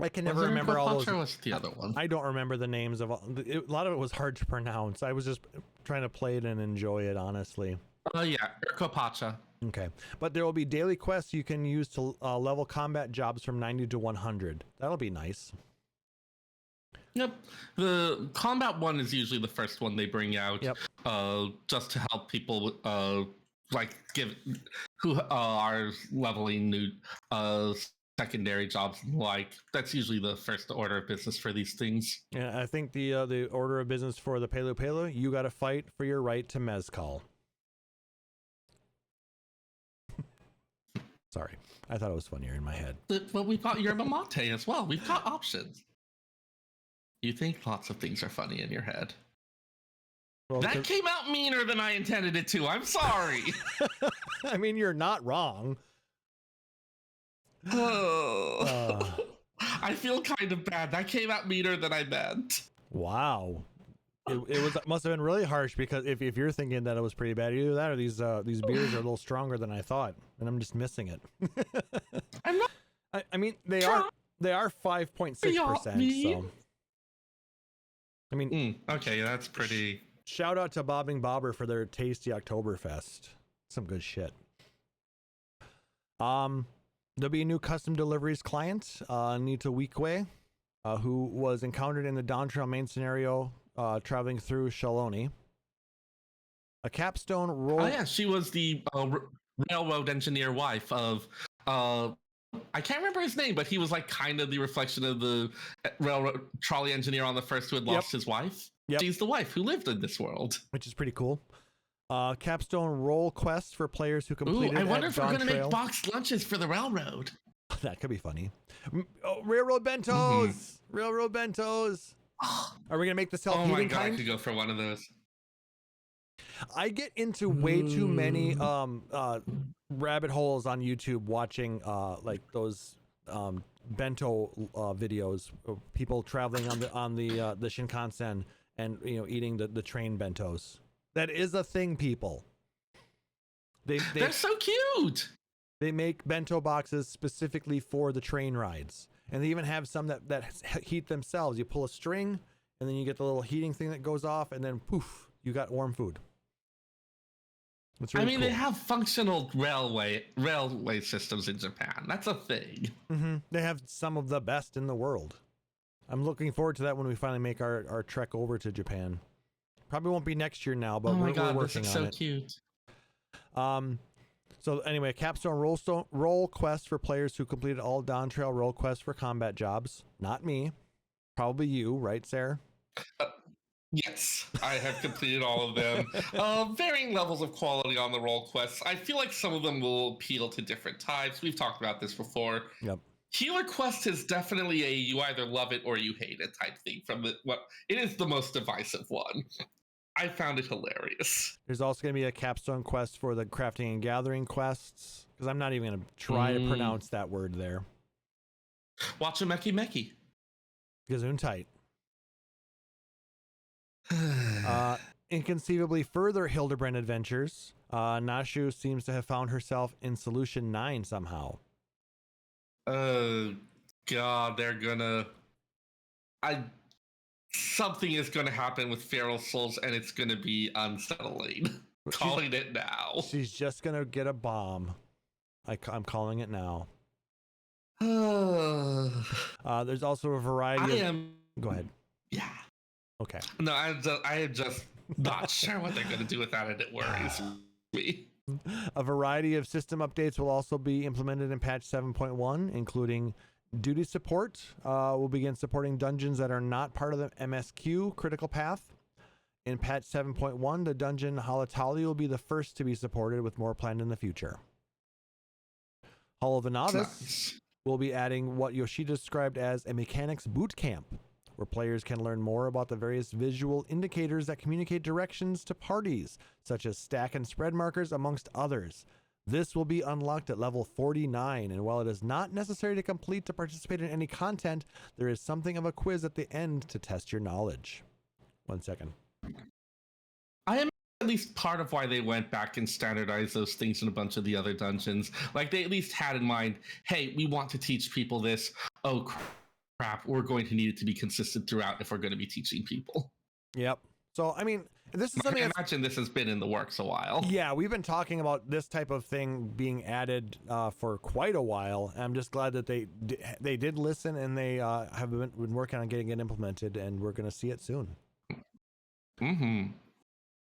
I can never remember all those. Or was it the other one? I don't remember the names of all. A lot of it was hard to pronounce. I was just trying to play it and enjoy it, honestly. Yeah, Urkopacha. Okay, but there will be daily quests you can use to level combat jobs from 90 to 100. That'll be nice. Yep. The combat one is usually the first one they bring out. Yep. Just to help people who are leveling new secondary jobs and like. That's usually the first order of business for these things. Yeah, I think the order of business for the Pelu Pelu, you got to fight for your right to mezcal. Sorry, I thought it was funnier in my head. But we've got yerba mate as well. We've got options. You think lots of things are funny in your head. Well, that came out meaner than I intended it to. I'm sorry. I mean, you're not wrong. I feel kind of bad. That came out meaner than I meant. Wow. It must have been really harsh, because if you're thinking that it was pretty bad, either that or these beers are a little stronger than I thought, and I'm just missing it. I'm not. I mean, they are 5.6%. So. I mean, okay, that's pretty. Shout out to Bobbing Bobber for their tasty Oktoberfest. Some good shit. There'll be a new custom deliveries client, Nita Weekwe, who was encountered in the Dawn Trail main scenario, traveling through Shaloni. A capstone roll. Oh yeah, she was the railroad engineer wife of. I can't remember his name, but he was like kind of the reflection of the railroad trolley engineer on the first who had lost his wife. Yep. She's the wife who lived in this world, which is pretty cool. Capstone roll quests for players who completed. I wonder if we're going to Trail. make boxed lunches for the railroad. That could be funny. Railroad bentos. Railroad bentos. Are we going to make the self-heating kind? Oh my god, I could go for one of those. I get into way too many rabbit holes on YouTube watching like those bento videos of people traveling on the Shinkansen and eating the train bentos. That is a thing, people. They're so cute. They make bento boxes specifically for the train rides, and they even have some that heat themselves. You pull a string, and then you get the little heating thing that goes off, and then poof, you got warm food. Really cool. They have functional railway systems in Japan. That's a thing. Mm-hmm. They have some of the best in the world. I'm looking forward to that when we finally make our trek over to Japan. Probably won't be next year now, but we're working on it. This is so cute. So anyway, capstone roll quest for players who completed all Dawn Trail roll quests for combat jobs. Not me. Probably you, right, Seyrr? Yes, I have completed all of them. Varying levels of quality on the role quests. I feel like some of them will appeal to different types. We've talked about this before. Yep. Healer quest is definitely a you either love it or you hate it type thing. It is the most divisive one. I found it hilarious. There's also going to be a capstone quest for the crafting and gathering quests, because I'm not even going to try to pronounce that word there. Watch a Meki Meki. Gesundheit. Inconceivably further Hildebrand adventures. Nashu seems to have found herself in Solution 9 somehow. Oh, God, they're gonna... Something is gonna happen with Feral Souls, and it's gonna be unsettling. Calling it now. She's just gonna get a bomb. I'm calling it now. There's also a variety Go ahead. Yeah. Okay. No, I am just not sure what they're gonna do with that, and it worries me. A variety of system updates will also be implemented in patch 7.1, including duty support. Will begin supporting dungeons that are not part of the MSQ critical path. In patch 7.1, the dungeon Halatali will be the first to be supported, with more planned in the future. Hall of the Novice will be adding what Yoshida described as a mechanics boot camp, where players can learn more about the various visual indicators that communicate directions to parties, such as stack and spread markers, amongst others. This will be unlocked at level 49, and while it is not necessary to complete to participate in any content, there is something of a quiz at the end to test your knowledge. 1 second. I am at least part of why they went back and standardized those things in a bunch of the other dungeons. Like, they at least had in mind, hey, we want to teach people this. Oh, crap, we're going to need it to be consistent throughout if we're going to be teaching people. Yep. So, I mean, this is something I imagine this has been in the works a while. Yeah, we've been talking about this type of thing being added for quite a while. I'm just glad that they did listen, and they have been working on getting it implemented, and we're going to see it soon.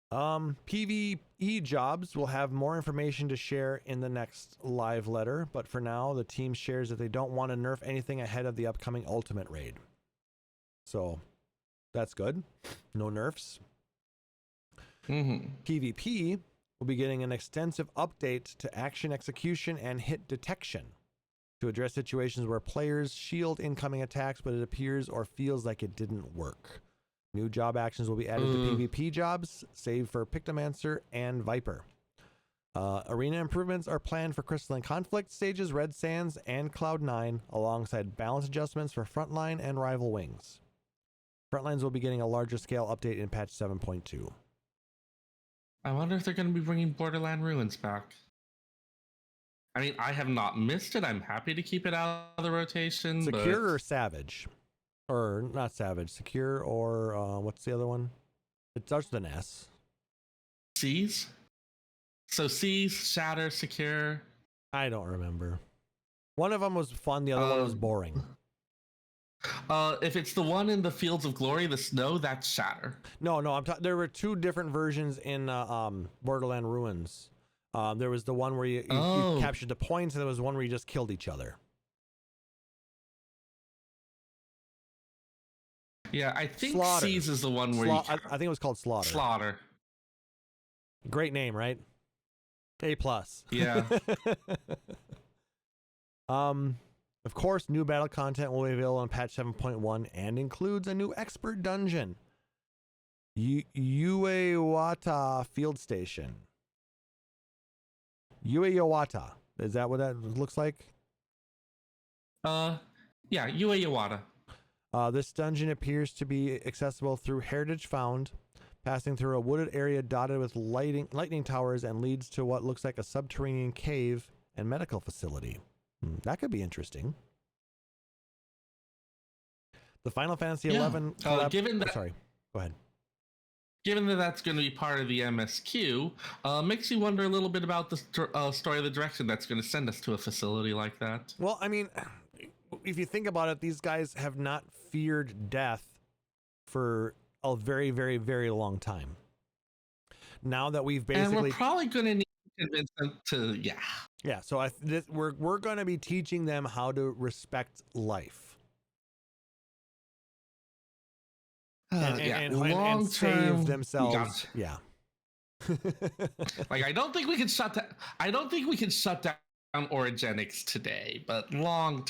PvE jobs will have more information to share in the next live letter, but for now, the team shares that they don't want to nerf anything ahead of the upcoming Ultimate Raid. So, that's good. No nerfs. PvP will be getting an extensive update to action execution and hit detection to address situations where players shield incoming attacks, but it appears or feels like it didn't work. New job actions will be added to PvP jobs, save for Pictomancer and Viper. Arena improvements are planned for Crystalline Conflict stages, Red Sands, and Cloud9, alongside balance adjustments for Frontline and Rival Wings. Frontlines will be getting a larger scale update in patch 7.2. I wonder if they're going to be bringing Borderland Ruins back. I mean, I have not missed it. I'm happy to keep it out of the rotation. Secure or Savage? Or not Savage. Secure or what's the other one? It starts with an S. Seas? So Seas, Shatter, Secure. I don't remember. One of them was fun. The other one was boring. If it's the one in the Fields of Glory, the snow, that's Shatter. No, there were two different versions in Borderland Ruins. There was the one where you captured the points, and there was one where you just killed each other. Yeah, I think Slaughter. Seas is the one where I think it was called Slaughter. Slaughter. Great name, right? A+. Yeah. Of course, new battle content will be available on patch 7.1 and includes a new expert dungeon. Uewata Field Station. Uewata. Is that what that looks like? Yeah, Uewata. This dungeon appears to be accessible through Heritage Found, passing through a wooded area dotted with lightning towers, and leads to what looks like a subterranean cave and medical facility. That could be interesting. The Final Fantasy XI given that, sorry, go ahead. Given that that's going to be part of the MSQ, makes you wonder a little bit about the story of the direction that's going to send us to a facility like that. Well, I mean, if you think about it, these guys have not feared death for a very, very, very long time. Now that we've basically... And we're probably going to need to convince them to, Yeah, so we're going to be teaching them how to respect life. And save themselves. Yeah. Like, I don't think we can shut down Origenics today, but long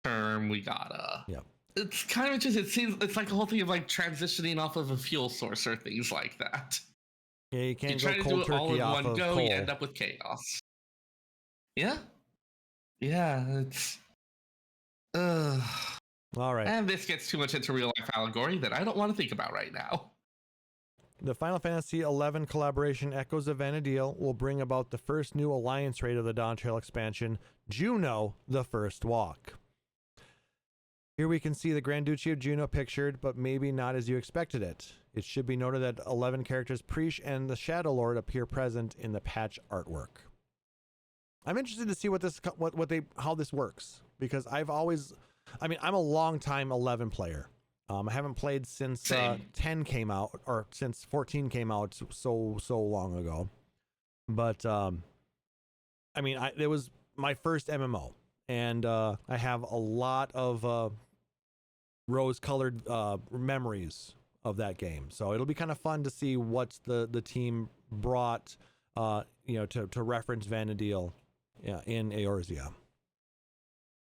term we gotta. Yeah. it's kind of just, it seems it's like a whole thing of like transitioning off of a fuel source or things like that. Yeah, you can't You go try to do cold it all turkey in off one of go, coal. you end up with chaos. Yeah. Yeah, it's All right. and this gets too much into real life allegory that I don't want to think about right now. The Final Fantasy XI collaboration Echoes of Vana'diel will bring about the first new alliance raid of the Dawn Trail expansion, Juno: The First Walk. Here we can see the Grand Duchy of Juno pictured, but maybe not as you expected it. It should be noted that 11 characters Preesh and the Shadow Lord appear present in the patch artwork. I'm interested to see how this works, because I'm a long time 11 player. I haven't played since 10 came out, or since 14 came out so long ago. But it was my first MMO, and I have a lot of rose-colored memories of that game. So it'll be kind of fun to see what the team brought, to reference Vana'diel in Eorzea.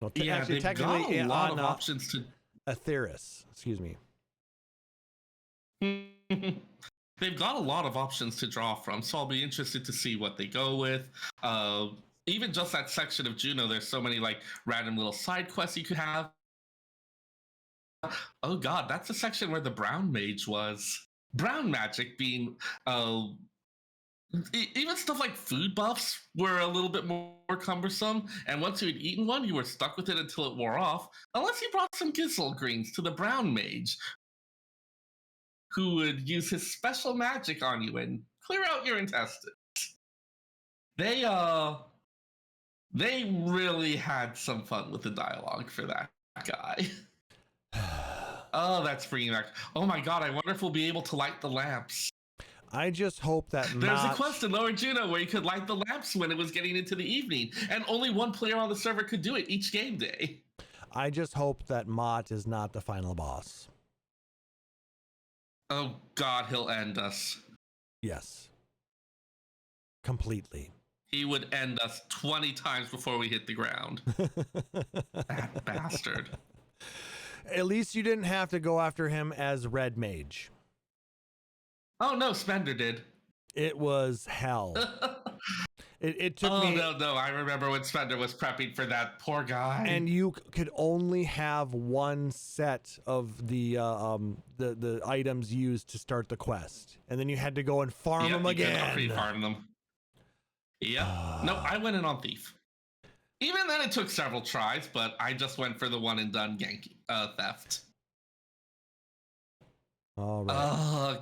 Well, they've got a lot of options to. Aetheris, excuse me. They've got a lot of options to draw from, so I'll be interested to see what they go with. Even just that section of Juno, there's so many like random little side quests you could have. Oh god, that's the section where the brown mage was. Brown magic being even stuff like food buffs were a little bit more cumbersome, and once you had eaten one, you were stuck with it until it wore off, unless you brought some Gizzle greens to the brown mage, who would use his special magic on you and clear out your intestines. They really had some fun with the dialogue for that guy. Oh, that's bringing back. Oh my god, I wonder if we'll be able to light the lamps. I just hope that there's a quest in Lower Juno where you could light the lamps when it was getting into the evening, and only one player on the server could do it each game day. I just hope that Mott is not the final boss. Oh god, he'll end us. Yes. Completely. He would end us 20 times before we hit the ground. That bastard. At least you didn't have to go after him as Red Mage. Oh no, Spender did. It was hell. It took me. Oh no! I remember when Spender was prepping for that poor guy. And you could only have one set of the items used to start the quest, and then you had to go and farm them again. You farm them. Yep. No, I went in on Thief. Even then, it took several tries, but I just went for the one and done theft. All right.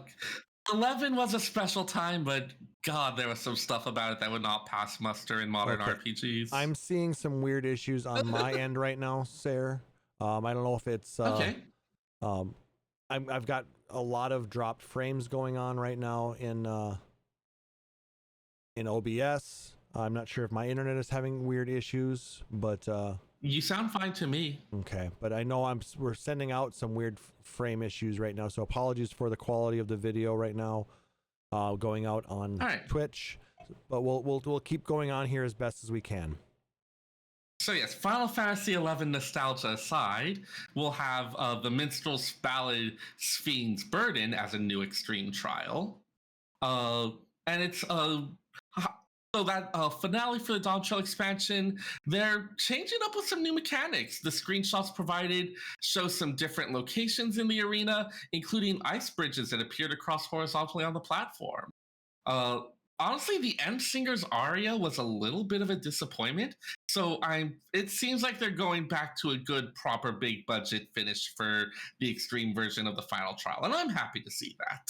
11 was a special time, but god, there was some stuff about it that would not pass muster in modern RPGs. I'm seeing some weird issues on my end right now, Seyrr. I don't know if it's okay. I've got a lot of dropped frames going on right now in OBS. I'm not sure if my internet is having weird issues, but you sound fine to me. Okay, but I know we're sending out some weird frame issues right now, so apologies for the quality of the video right now going out on Twitch, but we'll keep going on here as best as we can. So yes, Final Fantasy XI nostalgia aside, we'll have the Minstrel's Ballad Sphinx's Burden as a new extreme trial, and it's so that finale for the Dawn Trail expansion, they're changing up with some new mechanics. The screenshots provided show some different locations in the arena, including ice bridges that appear to cross horizontally on the platform. Honestly, the End Singer's aria was a little bit of a disappointment, so it seems like they're going back to a good, proper, big budget finish for the extreme version of the final trial, and I'm happy to see that.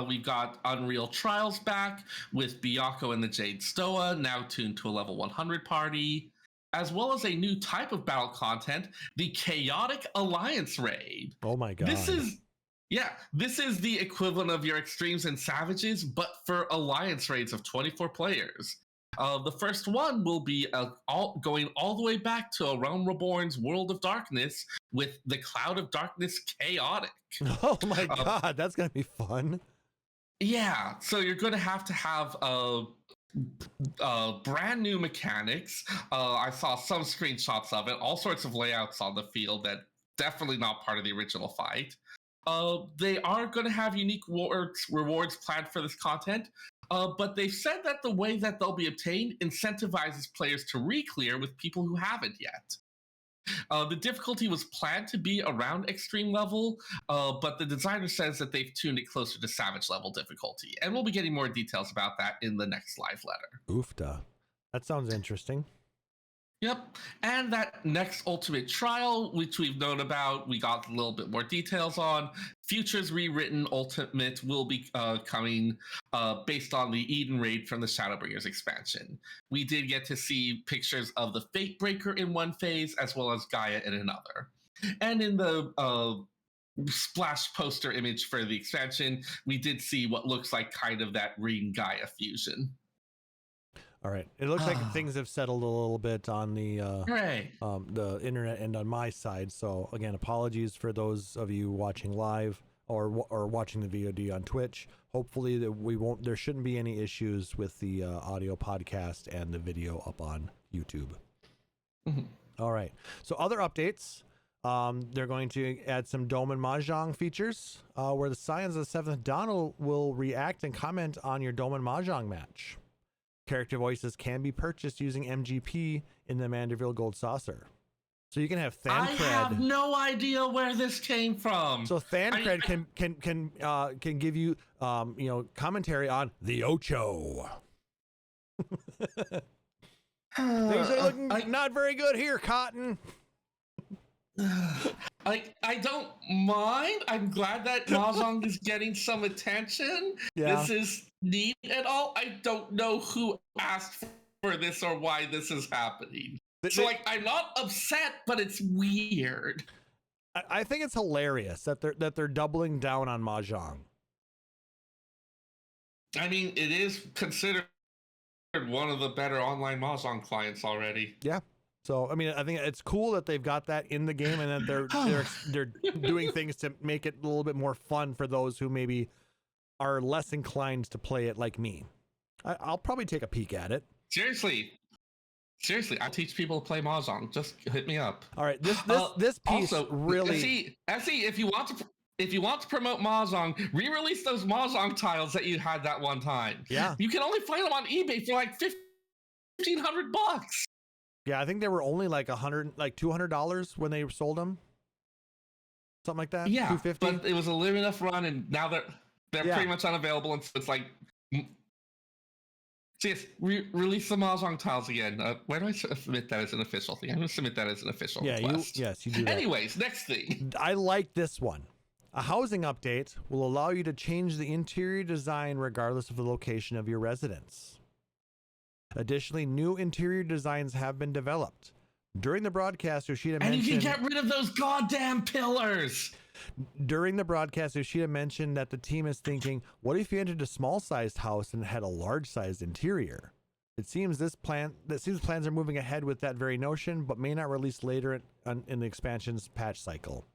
We've got Unreal Trials back with Byakuya and the Jade Stoa, now tuned to a level 100 party, as well as a new type of battle content, the Chaotic Alliance Raid. Oh my god. This is the equivalent of your Extremes and Savages, but for Alliance Raids of 24 players. The first one will be going all the way back to A Realm Reborn's World of Darkness with the Cloud of Darkness Chaotic. Oh my god, that's going to be fun. Yeah, so you're going to have brand new mechanics. I saw some screenshots of it, all sorts of layouts on the field that definitely not part of the original fight. They are going to have unique rewards planned for this content, but they've said that the way that they'll be obtained incentivizes players to re-clear with people who haven't yet. The difficulty was planned to be around extreme level, but the designer says that they've tuned it closer to savage level difficulty, and we'll be getting more details about that in the next live letter. Oofta. That sounds interesting. Yep. And that next Ultimate Trial, which we've known about, we got a little bit more details on. Futures Rewritten Ultimate will be coming based on the Eden Raid from the Shadowbringers expansion. We did get to see pictures of the Fate Breaker in one phase, as well as Gaia in another. And in the splash poster image for the expansion, we did see what looks like kind of that Ring Gaia fusion. All right. It looks like things have settled a little bit on the internet and on my side. So again, apologies for those of you watching live or watching the VOD on Twitch. Hopefully that there shouldn't be any issues with the audio podcast and the video up on YouTube. Mm-hmm. All right. So other updates. They're going to add some Dome and Mahjong features where the Scions of the Seventh Dawn will react and comment on your Dome and Mahjong match. Character voices can be purchased using MGP in the Manderville Gold Saucer. So you can have Thancred. I have no idea where this came from. So Thancred can give you commentary on the Ocho. Things are looking not very good here, Cotton. I don't mind. I'm glad that Mahjong is getting some attention. Yeah. This is neat and all. I don't know who asked for this or why this is happening. So I'm not upset, but it's weird. I think it's hilarious that they're doubling down on Mahjong. I mean, it is considered one of the better online Mahjong clients already. Yeah. So, I mean, I think it's cool that they've got that in the game and that they're doing things to make it a little bit more fun for those who maybe are less inclined to play it like me. I'll probably take a peek at it. Seriously, I teach people to play Mahjong. Just hit me up. All right, this piece also, really. SE, if you want to promote Mahjong, re-release those Mahjong tiles that you had that one time. Yeah, you can only find them on eBay for like $1,500. Yeah, I think they were only like $200 when they sold them. Something like that. Yeah, $250. but it was a limited enough run, and now they're pretty much unavailable, and so it's like. So yes, release the Mahjong tiles again. Why do I submit that as an official thing? I'm going to submit that as an official request. You do that. Anyways, next thing. I like this one. A housing update will allow you to change the interior design regardless of the location of your residence. Additionally, new interior designs have been developed. During the broadcast, Yoshida mentioned... And you can get rid of those goddamn pillars! During the broadcast, Yoshida mentioned that the team is thinking, what if you entered a small-sized house and had a large-sized interior? It seems plans are moving ahead with that very notion, but may not release later in the expansion's patch cycle.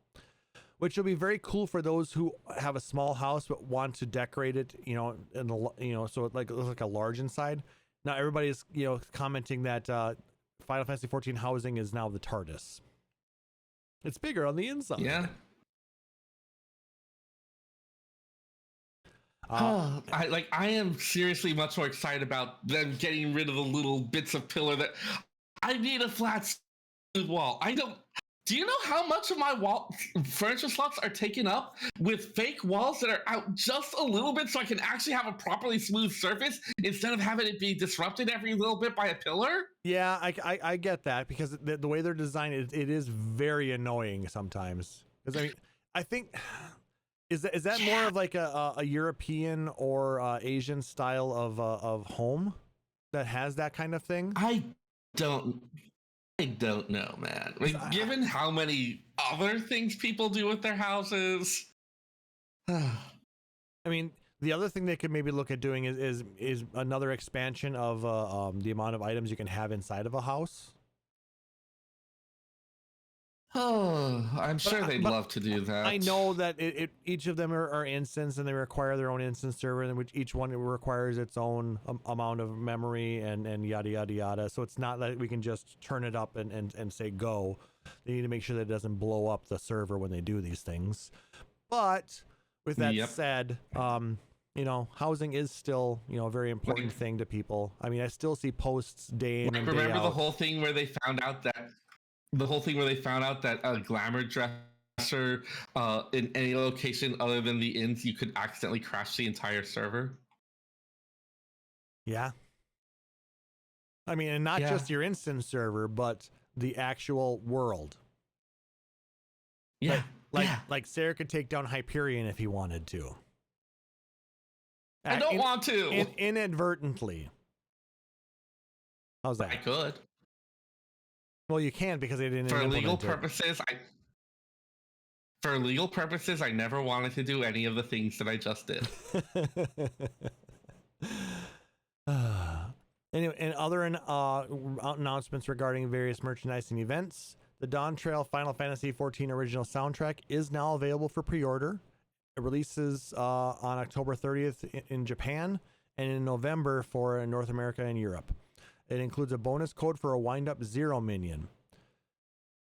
Which will be very cool for those who have a small house but want to decorate it, so it looks like a large inside. Now everybody's commenting that Final Fantasy XIV housing is now the TARDIS. It's bigger on the inside. Yeah. I am seriously much more excited about them getting rid of the little bits of pillar that I need a flat smooth wall. Do you know how much of my wall furniture slots are taken up with fake walls that are out just a little bit so I can actually have a properly smooth surface instead of having it be disrupted every little bit by a pillar? Yeah, I get that because the way they're designed, it is very annoying sometimes. Because I think is that more of like a European or Asian style of home that has that kind of thing? I don't know, man. Given how many other things people do with their houses. I mean, the other thing they could maybe look at doing is another expansion of the amount of items you can have inside of a house. Oh, I'm sure they'd but love to do that. I know that each of them are instance, and they require their own instance server, in which each one requires its own amount of memory and yada yada yada. So it's not that we can just turn it up and say go. They need to make sure that it doesn't blow up the server when they do these things. But with that said, you know, housing is still, you know, a very important thing to people. I mean, I still see posts day in and day out. Remember the whole thing where they found out that a glamour dresser in any location other than the inns, you could accidentally crash the entire server? Yeah. I mean, and not just your instance server, but the actual world. Yeah. Like Seyrr could take down Hyperion if he wanted to. I don't want to. Inadvertently. How's that? I could. Well, you can't because they didn't. For legal purposes, I never wanted to do any of the things that I just did. Anyway, and other announcements regarding various merchandise and events. The Dawn Trail Final Fantasy XIV original soundtrack is now available for pre-order. It releases on October 30th in Japan and in November for North America and Europe. It includes a bonus code for a wind-up Zero minion.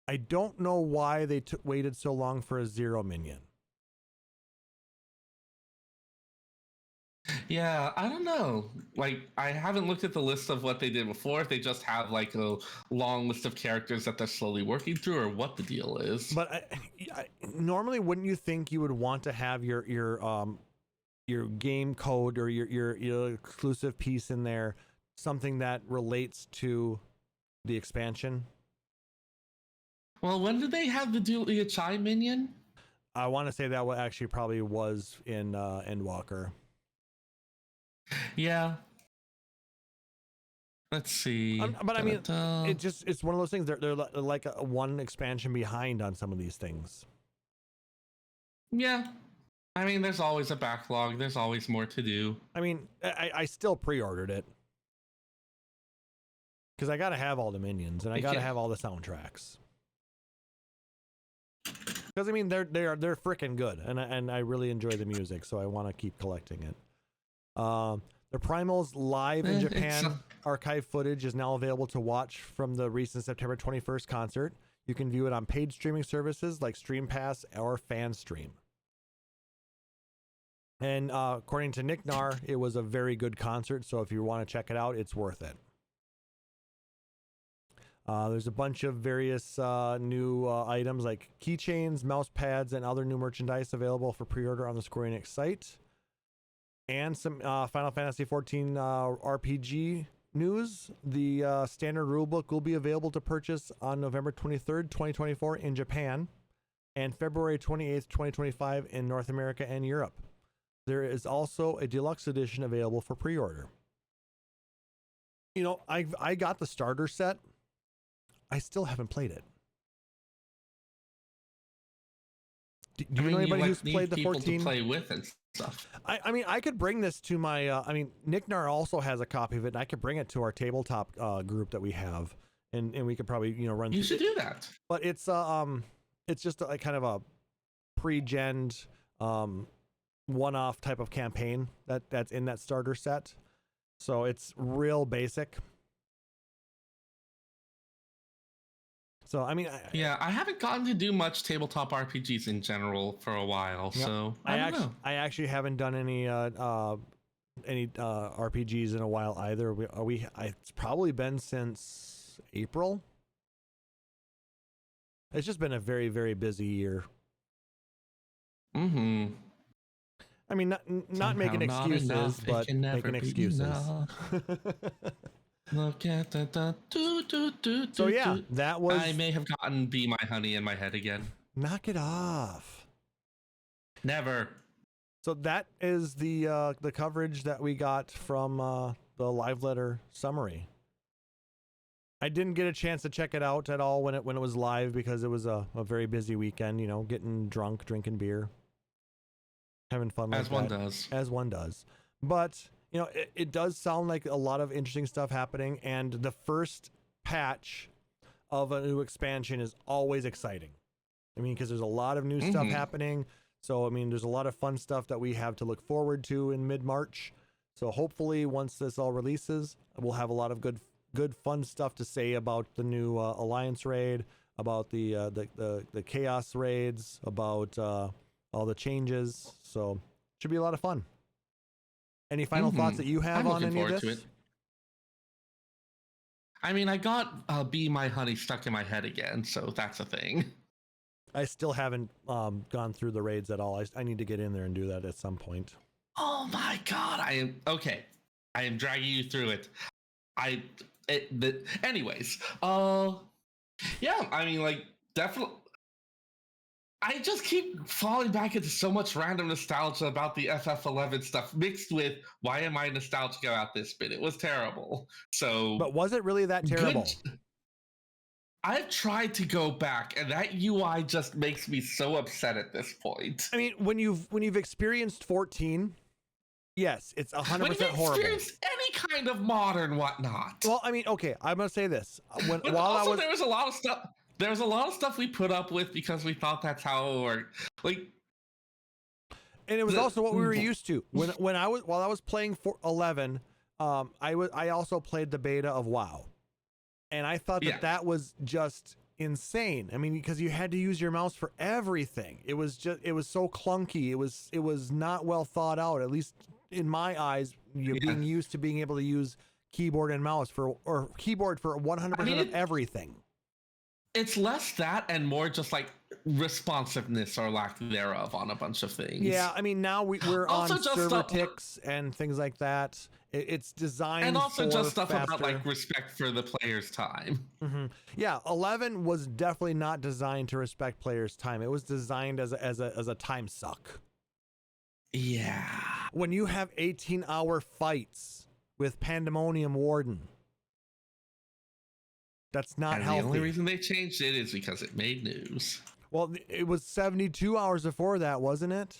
I don't know why they waited so long for a Zero minion. Yeah, I don't know. Like, I haven't looked at the list of what they did before. If they just have like a long list of characters that they're slowly working through, or what the deal is. But normally, wouldn't you think you would want to have your game code or your exclusive piece in there, something that relates to the expansion? Well, when did they have the Dulia Chai minion? I want to say that actually probably was in Endwalker. Yeah. Let's see. But I mean, it's one of those things. They're like one expansion behind on some of these things. Yeah. I mean, there's always a backlog. There's always more to do. I mean, I still pre-ordered it because I got to have all the minions and I got to have all the soundtracks. Because I mean, they're freaking good, and I really enjoy the music, so I want to keep collecting it. The Primals live in Japan archive footage is now available to watch from the recent September 21st concert. You can view it on paid streaming services like Stream Pass or FanStream. And according to Nick Nar, it was a very good concert, so if you want to check it out, it's worth it. There's a bunch of various new items like keychains, mouse pads, and other new merchandise available for pre-order on the Square Enix site. And some Final Fantasy XIV RPG news. The standard rulebook will be available to purchase on November 23rd, 2024 in Japan, and February 28th, 2025 in North America and Europe. There is also a deluxe edition available for pre-order. You know, I got the starter set. I still haven't played it. Do you know anybody who's played the 14? To play with and stuff. I mean, I could bring this to my. I mean, Nick Nar also has a copy of it, and I could bring it to our tabletop group that we have, and we could probably run. You should do that. But it's just like kind of a pre-gen one-off type of campaign that's in that starter set, so it's real basic. So I mean, I haven't gotten to do much tabletop RPGs in general for a while. Yep. So I actually haven't done any RPGs in a while either. It's probably been since April. It's just been a very, very busy year. Mm-hmm. I mean, not making excuses, but making excuses. Look at that. So yeah, that was. I may have gotten "Be My Honey" in my head again. Knock it off. Never. So that is the coverage that we got from the live letter summary. I didn't get a chance to check it out at all when it was live because it was a very busy weekend. You know, getting drunk, drinking beer, having fun like as one does. As one does, but. You know, it does sound like a lot of interesting stuff happening, and the first patch of a new expansion is always exciting. I mean, because there's a lot of new stuff happening. So, I mean, there's a lot of fun stuff that we have to look forward to in mid-March. So hopefully once this all releases, we'll have a lot of good fun stuff to say about the new Alliance raid, about the Chaos raids, about all the changes. So should be a lot of fun. Any final thoughts that you have on any of this? To it. I mean, I got Be My Honey stuck in my head again, so that's a thing. I still haven't gone through the raids at all. I need to get in there and do that at some point. Oh my god, I am dragging you through it. Anyways, yeah, I mean, like, definitely. I just keep falling back into so much random nostalgia about the FF11 stuff, mixed with why am I nostalgic about this bit? It was terrible. So, but was it really that terrible? I've tried to go back, and that UI just makes me so upset at this point. I mean, when you've experienced 14, yes, it's 100% horrible. Experienced any kind of modern whatnot. Well, I mean, okay, I'm gonna say this. There was a lot of stuff. There was a lot of stuff we put up with because we thought that's how it worked. Like, and it was also what we were used to. While I was playing 11, I also played the beta of WoW, and I thought that was just insane. I mean, because you had to use your mouse for everything. It was so clunky. It was not well thought out. At least in my eyes, being used to being able to use keyboard and mouse or keyboard for 100% of everything. It's less that and more just like responsiveness or lack thereof on a bunch of things. Yeah, I mean, now we're on server ticks and things like that. It's designed and also for just stuff faster. About like respect for the player's time. Yeah, 11 was definitely not designed to respect players' time. It was designed as a time suck. Yeah. When you have 18-hour fights with Pandemonium Warden. That's not healthy. The only reason they changed it is because it made news. Well, it was 72 hours before that, wasn't it?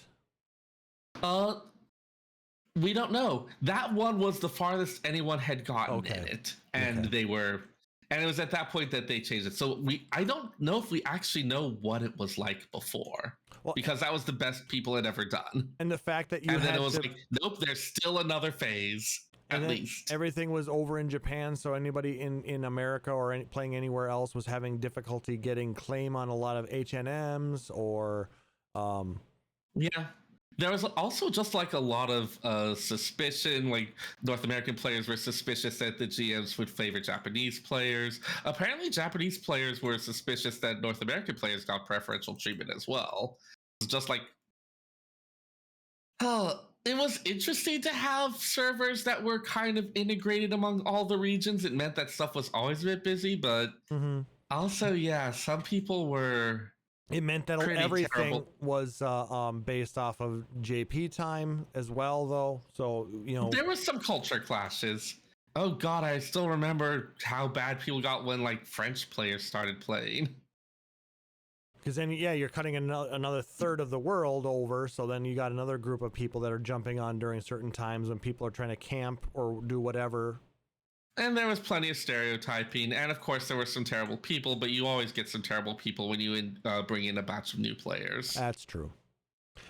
We don't know. That one was the farthest anyone had gotten in it, and and it was at that point that they changed it. So I don't know if we actually know what it was like before, because that was the best people had ever done. And the fact that then it was like, nope, there's still another phase. At least everything was over in Japan, so anybody in America or playing anywhere else was having difficulty getting claim on a lot of H&Ms or there was also just like a lot of suspicion. Like North American players were suspicious that the GMs would favor Japanese players. Apparently Japanese players were suspicious that North American players got preferential treatment as well. It's just like it was interesting to have servers that were kind of integrated among all the regions. It meant that stuff was always a bit busy, but also, some people were. It meant that everything was based off of JP time as well, though. So, there was some culture clashes. Oh God, I still remember how bad people got when like French players started playing. Because then, you're cutting another third of the world over. So then you got another group of people that are jumping on during certain times when people are trying to camp or do whatever. And there was plenty of stereotyping. And of course, there were some terrible people. But you always get some terrible people when you bring in a batch of new players. That's true.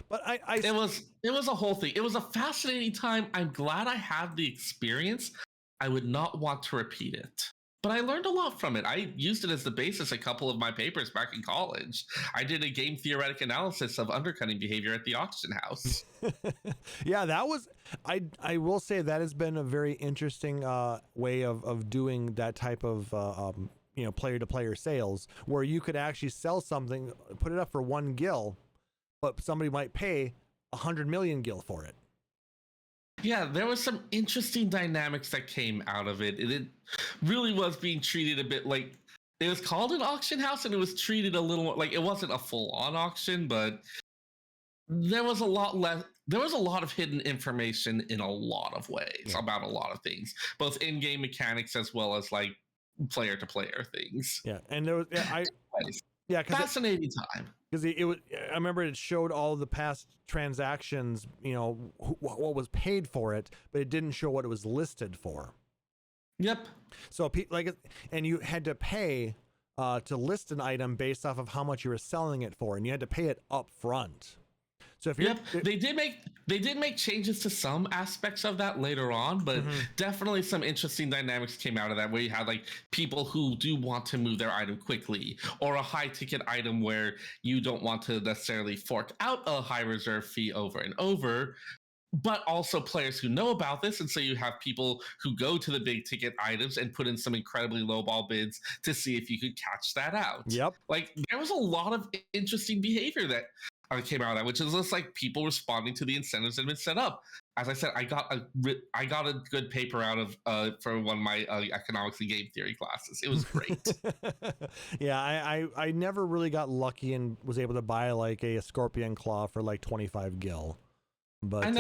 But it was a whole thing. It was a fascinating time. I'm glad I had the experience. I would not want to repeat it. But I learned a lot from it. I used it as the basis a couple of my papers back in college. I did a game theoretic analysis of undercutting behavior at the auction house. Yeah, that was, I will say that has been a very interesting way of doing that type of, player to player sales, where you could actually sell something, put it up for 1 gil, but somebody might pay 100 million gil for it. Yeah, there was some interesting dynamics that came out of it. It really was being treated a bit like, it was called an auction house and it was treated a little more like, it wasn't a full-on auction, but there was a lot of hidden information in a lot of ways about a lot of things, both in-game mechanics as well as like player-to-player things. Yeah, and there was fascinating time. Because I remember it showed all the past transactions, what was paid for it, but it didn't show what it was listed for. Yep. So and you had to pay to list an item based off of how much you were selling it for, and you had to pay it up front. So if you're, they did make changes to some aspects of that later on, but definitely some interesting dynamics came out of that, where you had like people who do want to move their item quickly, or a high ticket item where you don't want to necessarily fork out a high reserve fee over and over, but also players who know about this. And so you have people who go to the big ticket items and put in some incredibly lowball bids to see if you could catch that out. Yep. Like there was a lot of interesting behavior that came out of that, which is just like people responding to the incentives that have been set up. As I said, I got a good paper out of for one of my economics and game theory classes. It was great. Yeah, I never really got lucky and was able to buy like a scorpion claw for like 25 gil. But I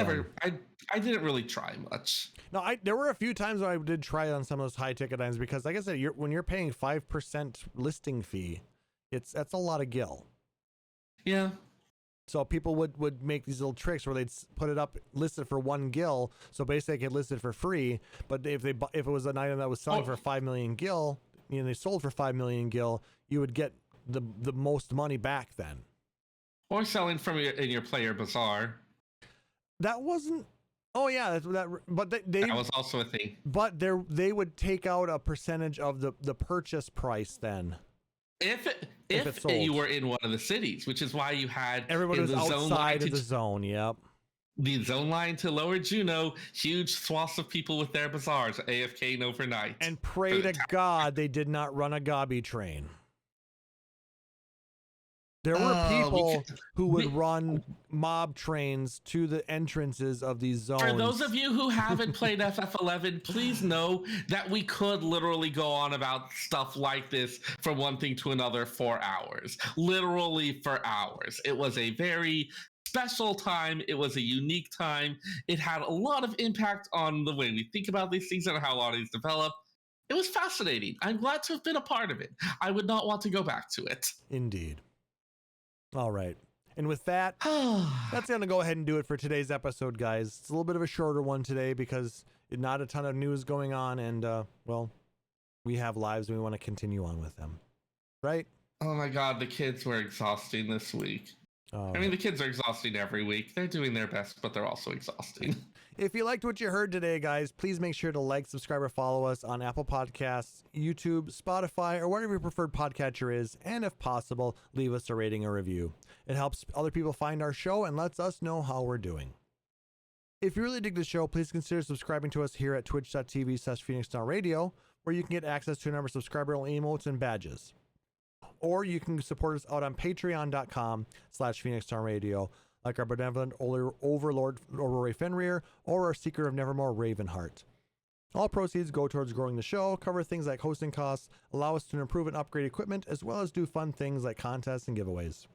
didn't really try much. No, there were a few times where I did try on some of those high ticket items, because like I said, when you're paying 5% listing fee, that's a lot of gil. Yeah. So people would make these little tricks where they'd put it up listed for 1 gil, so basically they could list it for free. But if it was an item that was selling for 5 million gil, they sold for 5 million gil, you would get the most money back then. Or selling from in your player bazaar. That wasn't. Oh yeah, but that was also a thing. But they would take out a percentage of the purchase price then. If you were in one of the cities, which is why you had everybody was outside of the zone. Yep. The zone line to Lower Juneau, huge swaths of people with their bazaars AFKing overnight. And pray to God they did not run a gobby train. There were people who would run mob trains to the entrances of these zones. For those of you who haven't played FF11, please know that we could literally go on about stuff like this from one thing to another for hours. Literally for hours. It was a very special time. It was a unique time. It had a lot of impact on the way we think about these things and how a lot of these develop. It was fascinating. I'm glad to have been a part of it. I would not want to go back to it. Indeed. All right. And with that, that's going to go ahead and do it for today's episode, guys. It's a little bit of a shorter one today because not a ton of news going on. And, well, we have lives and we want to continue on with them. Right? Oh, my God. The kids were exhausting this week. I mean, the kids are exhausting every week. They're doing their best, but they're also exhausting. If you liked what you heard today, guys, please make sure to like, subscribe, or follow us on Apple Podcasts, YouTube, Spotify, or whatever your preferred podcatcher is. And if possible, leave us a rating or review. It helps other people find our show and lets us know how we're doing. If you really dig the show, please consider subscribing to us here at twitch.tv/PhoenixDownRadio, where you can get access to a number of subscriber-only emotes and badges. Or you can support us out on patreon.com/PhoenixDownRadio, like our benevolent overlord Rory Fenrir or our Secret of Nevermore Ravenheart. All proceeds go towards growing the show, cover things like hosting costs, allow us to improve and upgrade equipment, as well as do fun things like contests and giveaways.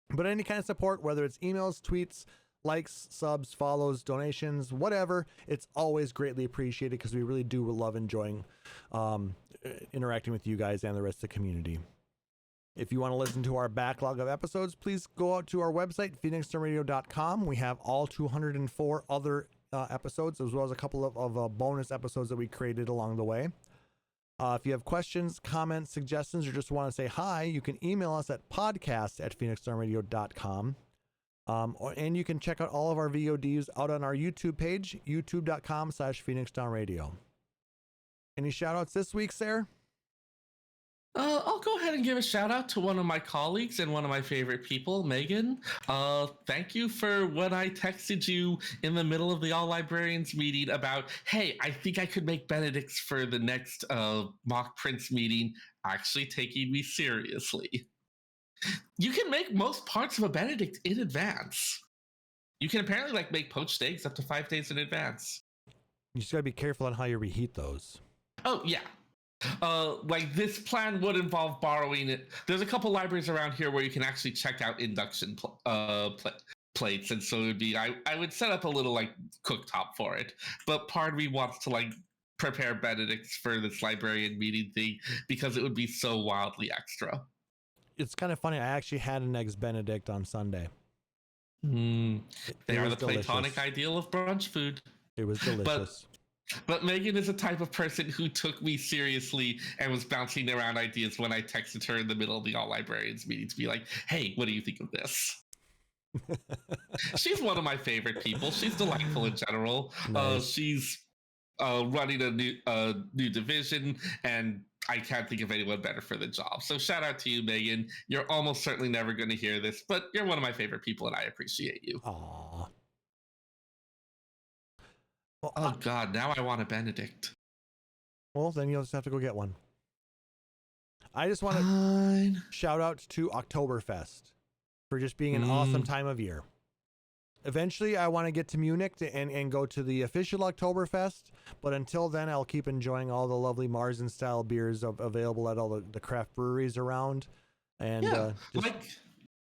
But any kind of support, whether it's emails, tweets, likes, subs, follows, donations, whatever, it's always greatly appreciated because we really do love enjoying interacting with you guys and the rest of the community. If you want to listen to our backlog of episodes, please go out to our website, PhoenixDownRadio.com. We have all 204 other episodes, as well as a couple of bonus episodes that we created along the way. If you have questions, comments, suggestions, or just want to say hi, you can email us at podcast@PhoenixDownRadio.com. And you can check out all of our VODs out on our YouTube page, youtube.com/PhoenixDownRadio. Any shout outs this week, Seyrr? I'll go ahead and give a shout out to one of my colleagues and one of my favorite people, Megan. Thank you for when I texted you in the middle of the All Librarians meeting about, hey, I think I could make Benedicts for the next mock Prince meeting, actually taking me seriously. You can make most parts of a Benedict in advance. You can apparently make poached eggs up to 5 days in advance. You just gotta be careful on how you reheat those. Oh, yeah. This plan would involve borrowing it. There's a couple libraries around here where you can actually check out induction plates, and so it would be I would set up a little cooktop for it. But part of me wants to prepare Benedicts for this librarian meeting thing because it would be so wildly extra. It's kind of funny. I actually had an Eggs Benedict on Sunday. They are the platonic ideal of brunch food. It was delicious. But But Megan is the type of person who took me seriously and was bouncing around ideas when I texted her in the middle of the All Librarians meeting to be like, hey, what do you think of this? She's one of my favorite people. She's delightful in general. Nice. She's running a new division, and I can't think of anyone better for the job. So shout out to you, Megan. You're almost certainly never going to hear this, but you're one of my favorite people, and I appreciate you. Aww. Well, Oh, God, now I want a Benedict. well, then you'll just have to go get one. I just want to shout out to Oktoberfest for just being an awesome time of year. Eventually, I want to get to Munich and go to the official Oktoberfest, but until then, I'll keep enjoying all the lovely Marzen-style beers available at all the craft breweries around. And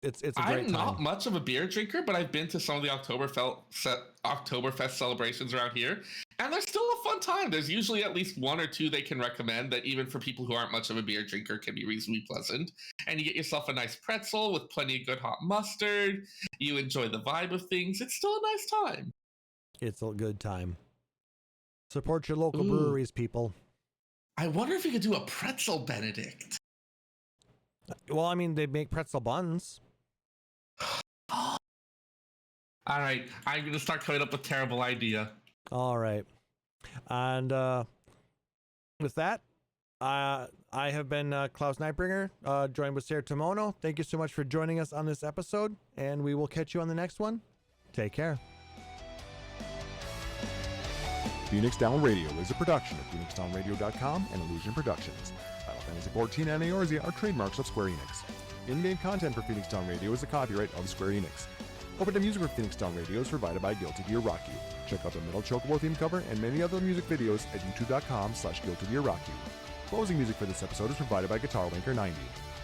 it's a great I'm time. not much of a beer drinker, but I've been to some of the Oktoberfest celebrations around here, and they're still a fun time. There's usually at least one or two they can recommend that even for people who aren't much of a beer drinker can be reasonably pleasant. And you get yourself a nice pretzel with plenty of good hot mustard. You enjoy the vibe of things. It's still a nice time. It's a good time. Support your local breweries, people. I wonder if you could do a pretzel Benedict. Well, I mean, they make pretzel buns. All right, I'm going to start coming up with terrible idea. All right. And with that, I have been Klaus Nightbringer, joined with Seyrr Tomono. Thank you so much for joining us on this episode, and we will catch you on the next one. Take care. Phoenix Down Radio is a production of PhoenixDownRadio.com and Illusion Productions. Final Fantasy XIV and Eorzea are trademarks of Square Enix. In-game content for Phoenix Down Radio is the copyright of Square Enix. Opening music for Phoenix Down Radio is provided by Guilty Gear Rock You. Check out the Metal Chocobo theme cover and many other music videos at youtube.com/Guilty Gear Rock You. Closing music for this episode is provided by Guitar Wanker 90.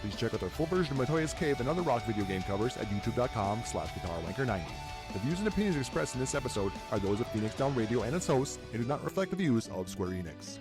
Please check out their full version of Matoya's Cave and other rock video game covers at youtube.com/Guitar Wanker 90. The views and opinions expressed in this episode are those of Phoenix Down Radio and its hosts and do not reflect the views of Square Enix.